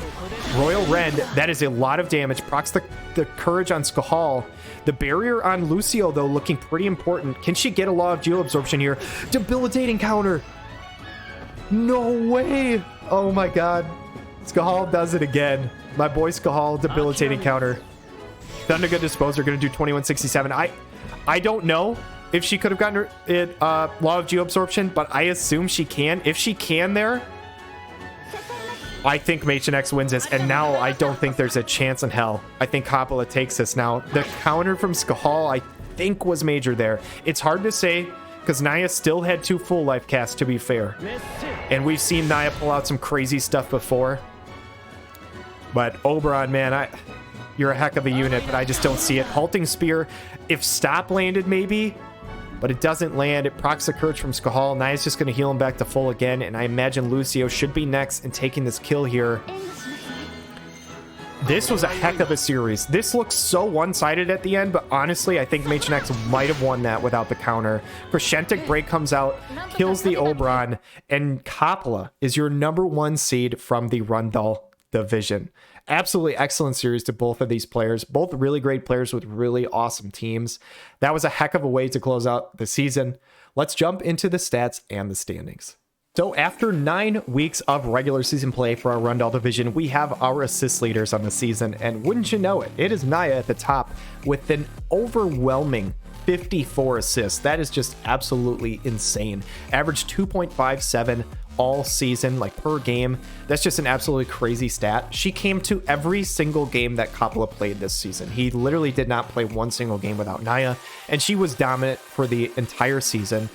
Royal Rend, that is a lot of damage. Procs the Courage on Skahal. The barrier on Lucio, though, looking pretty important. Can she get a Law of Geo-Absorption here? Debilitating counter. No way. Oh my god. Skahal does it again. My boy Skahal, debilitating counter. Thundergut Disposer going to do 2167. I don't know if she could have gotten it Law of Geo-Absorption, but I assume she can. If she can there, I think H&X wins this, and now I don't think there's a chance in hell. I think Coppola takes this now. The counter from Skahal, I think, was major there. It's hard to say, because Naya still had 2 full life casts, to be fair. And we've seen Naya pull out some crazy stuff before. But Oberon, man, you're a heck of a unit, but I just don't see it. Halting Spear, if Stop landed, maybe, but it doesn't land. It procs the Courage from Skahal. Naya's just going to heal him back to full again, and I imagine Lucio should be next in taking this kill here. This was a heck of a series. This looks so one-sided at the end, but honestly, I think H&X might have won that without the counter. Crescentic Break comes out, kills the Oberon, and Coppola is your #1 seed from the Rundle division. Absolutely excellent series to both of these players. Both really great players with really awesome teams. That was a heck of a way to close out the season. Let's jump into the stats and the standings. So after 9 weeks of regular season play for our Rundle division, we have our assist leaders on the season. And wouldn't you know it, it is Naya at the top with an overwhelming 54 assists. That is just absolutely insane. Average 2.57 all season, like per game. That's just an absolutely crazy stat. She came to every single game that Coppola played this season. He literally did not play one single game without Naya, and she was dominant for the entire season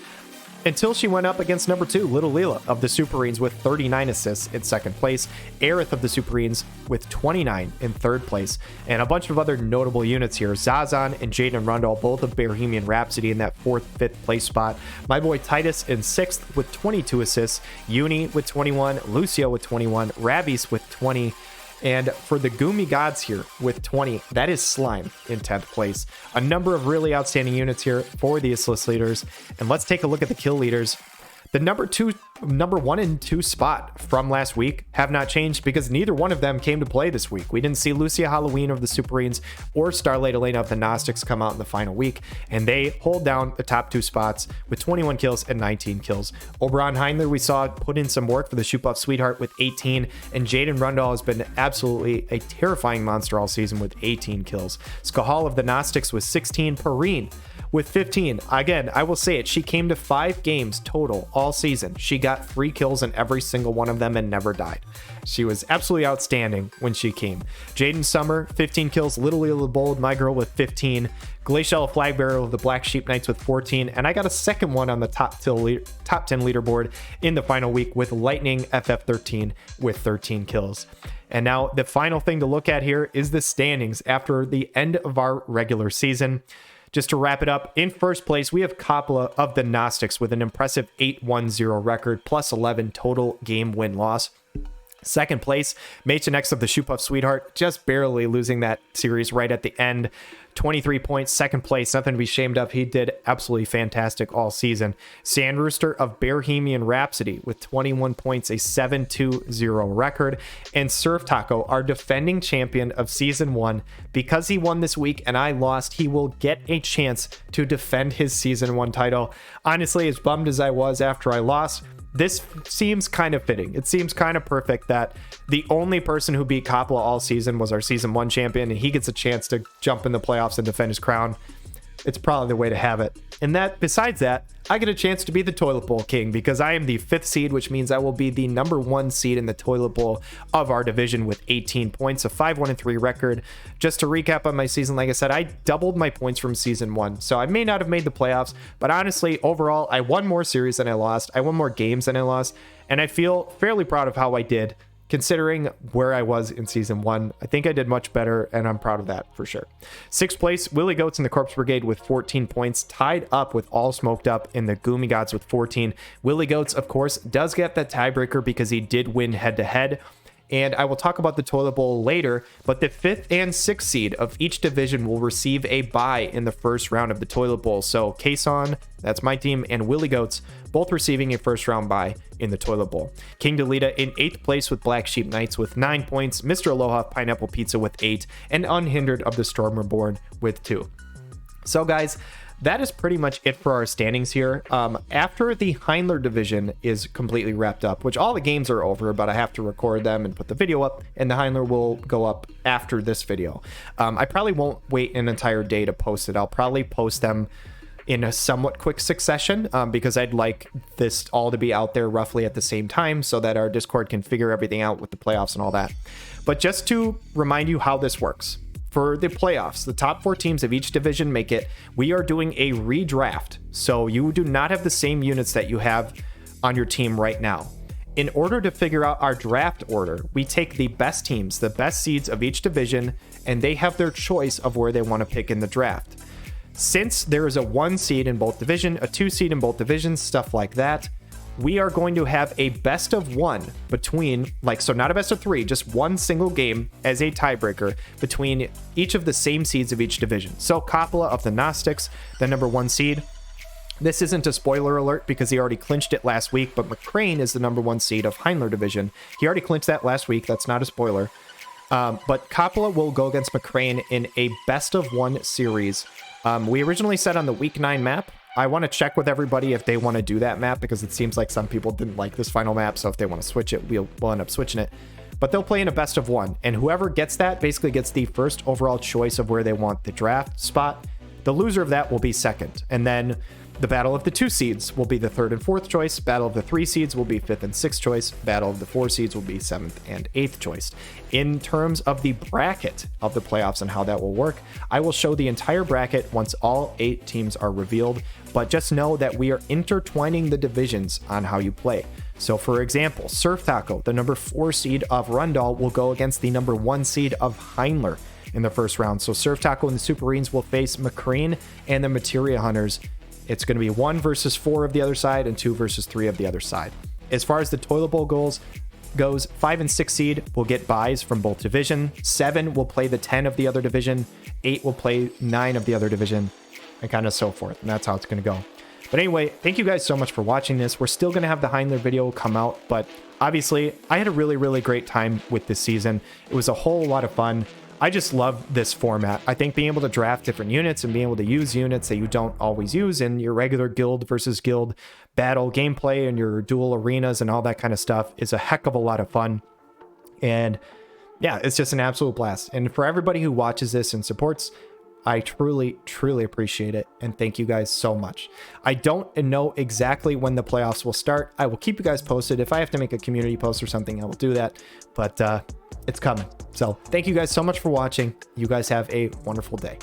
until she went up against #2, Little Leela of the Superrenes with 39 assists in second place, Aerith of the Superrenes with 29 in third place, and a bunch of other notable units here. Zazan and Jaden Rundle, both of Bearhemian Rhapsody in that 4th, 5th place spot. My boy Titus in 6th with 22 assists, Uni with 21, Lucio with 21, Rabbies with 20, and for the Gumi gods here with 20, that is Slime in 10th place. A number of really outstanding units here for the assist leaders. And let's take a look at the kill leaders. The number 1 and 2 spot from last week have not changed because neither one of them came to play this week. We didn't see Lucia Halloween of the Superrenes or Starlight Elena of the Gnostics come out in the final week, and they hold down the top 2 spots with 21 kills and 19 kills. Oberon Heinler, we saw put in some work for the Shoopufs Sweetheart with 18, and Jaden Rundle has been absolutely a terrifying monster all season with 18 kills. Skahal of the Gnostics with 16, Perrine with 15. Again, I will say it, she came to 5 games total all season. She got 3 kills in every single one of them and never died. She was absolutely outstanding when she came. Jaden Summer, 15 kills. Little Leela Bold, my girl, with 15. Glacial Flagbearer of the Black Sheep Knights with 14. And I got a second one on the top 10 leaderboard in the final week with Lightning FF13 with 13 kills. And now the final thing to look at here is the standings after the end of our regular season. Just to wrap it up, in first place, we have Coppola of the Gnostics with an impressive 8-1-0 record, plus 11 total game win-loss. Second place, H&X of the Shoopufs Sweetheart, just barely losing that series right at the end. 23 points, second place, nothing to be ashamed of. He did absolutely fantastic all season. Sandrooster of Bearhemian Rhapsody with 21 points, a 7-2-0 record. And SurfTaco, our defending champion of Season 1. Because he won this week and I lost, he will get a chance to defend his Season 1 title. Honestly, as bummed as I was after I lost, this seems kind of fitting. It seems kind of perfect that the only person who beat Coppola all season was our Season 1 champion, and he gets a chance to jump in the playoffs and defend his crown. It's probably the way to have it. And that, besides that, I get a chance to be the Toilet Bowl King because I am the 5th seed, which means I will be the #1 seed in the Toilet Bowl of our division with 18 points, a 5-1-3 record. Just to recap on my season, like I said, I doubled my points from Season 1, so I may not have made the playoffs, but honestly, overall, I won more series than I lost. I won more games than I lost, and I feel fairly proud of how I did. Considering where I was in Season 1, I think I did much better, and I'm proud of that for sure. 6th place, Willie Goats in the Corpse Brigade with 14 points, tied up with AllSmokedUp in the Gumi Gods with 14. Willie Goats, of course, does get that tiebreaker because he did win head-to-head. And I will talk about the toilet bowl later, but the 5th and 6th seed of each division will receive a bye in the first round of the toilet bowl. So KSaun, that's my team, and Willy Goats both receiving a first round bye in the toilet bowl. King Delita in 8th place with Black Sheep Knights with 9 points, Mr. Aloha Pineapple Pizza with 8, and Unhindered of the Storm Reborn with 2. So guys, that is pretty much it for our standings here. After the Heinler division is completely wrapped up, which all the games are over, but I have to record them and put the video up, and the Heinler will go up after this video. I probably won't wait an entire day to post it. I'll probably post them in a somewhat quick succession because I'd like this all to be out there roughly at the same time so that our Discord can figure everything out with the playoffs and all that. But just to remind you how this works. For the playoffs, the top 4 teams of each division make it. We are doing a redraft, so you do not have the same units that you have on your team right now. In order to figure out our draft order, we take the best teams, the best seeds of each division, and they have their choice of where they want to pick in the draft. Since there is a 1 seed in both divisions, a 2 seed in both divisions, stuff like that, we are going to have a best of 1 between, so not a best of 3, just one single game as a tiebreaker between each of the same seeds of each division. So Coppola of the Gnostics, the number 1 seed. This isn't a spoiler alert because he already clinched it last week, but McCrane is the number 1 seed of Heinler division. He already clinched that last week. That's not a spoiler. But Coppola will go against McCrane in a best of 1 series. We originally said on the week 9 map. I want to check with everybody if they want to do that map because it seems like some people didn't like this final map. So if they want to switch it, we'll end up switching it. But they'll play in a best of 1. And whoever gets that basically gets the first overall choice of where they want the draft spot. The loser of that will be second. And then the battle of the 2 seeds will be the 3rd and 4th choice. Battle of the 3 seeds will be 5th and 6th choice. Battle of the 4 seeds will be 7th and 8th choice. In terms of the bracket of the playoffs and how that will work, I will show the entire bracket once all 8 teams are revealed. But just know that we are intertwining the divisions on how you play. So for example, SurfTaco, the number 4 seed of Rundal, will go against the number 1 seed of Heinler in the first round. So SurfTaco and the Superrenes will face McCrane and the Materia Hunters. It's going to be 1 versus 4 of the other side and 2 versus 3 of the other side. As far as the toilet bowl goes, 5 and 6 seed will get buys from both division. 7 will play the 10 of the other division. 8 will play 9 of the other division, and kind of so forth. And that's how it's going to go. But anyway, thank you guys so much for watching this. We're still going to have the Heinler video come out, but obviously I had a really, really great time with this season. It was a whole lot of fun. I just love this format. I think being able to draft different units and being able to use units that you don't always use in your regular guild versus guild battle gameplay and your dual arenas and all that kind of stuff is a heck of a lot of fun. And yeah, it's just an absolute blast. And for everybody who watches this and supports, I truly, truly appreciate it. And thank you guys so much. I don't know exactly when the playoffs will start. I will keep you guys posted. If I have to make a community post or something, I will do that. But it's coming. So thank you guys so much for watching. You guys have a wonderful day.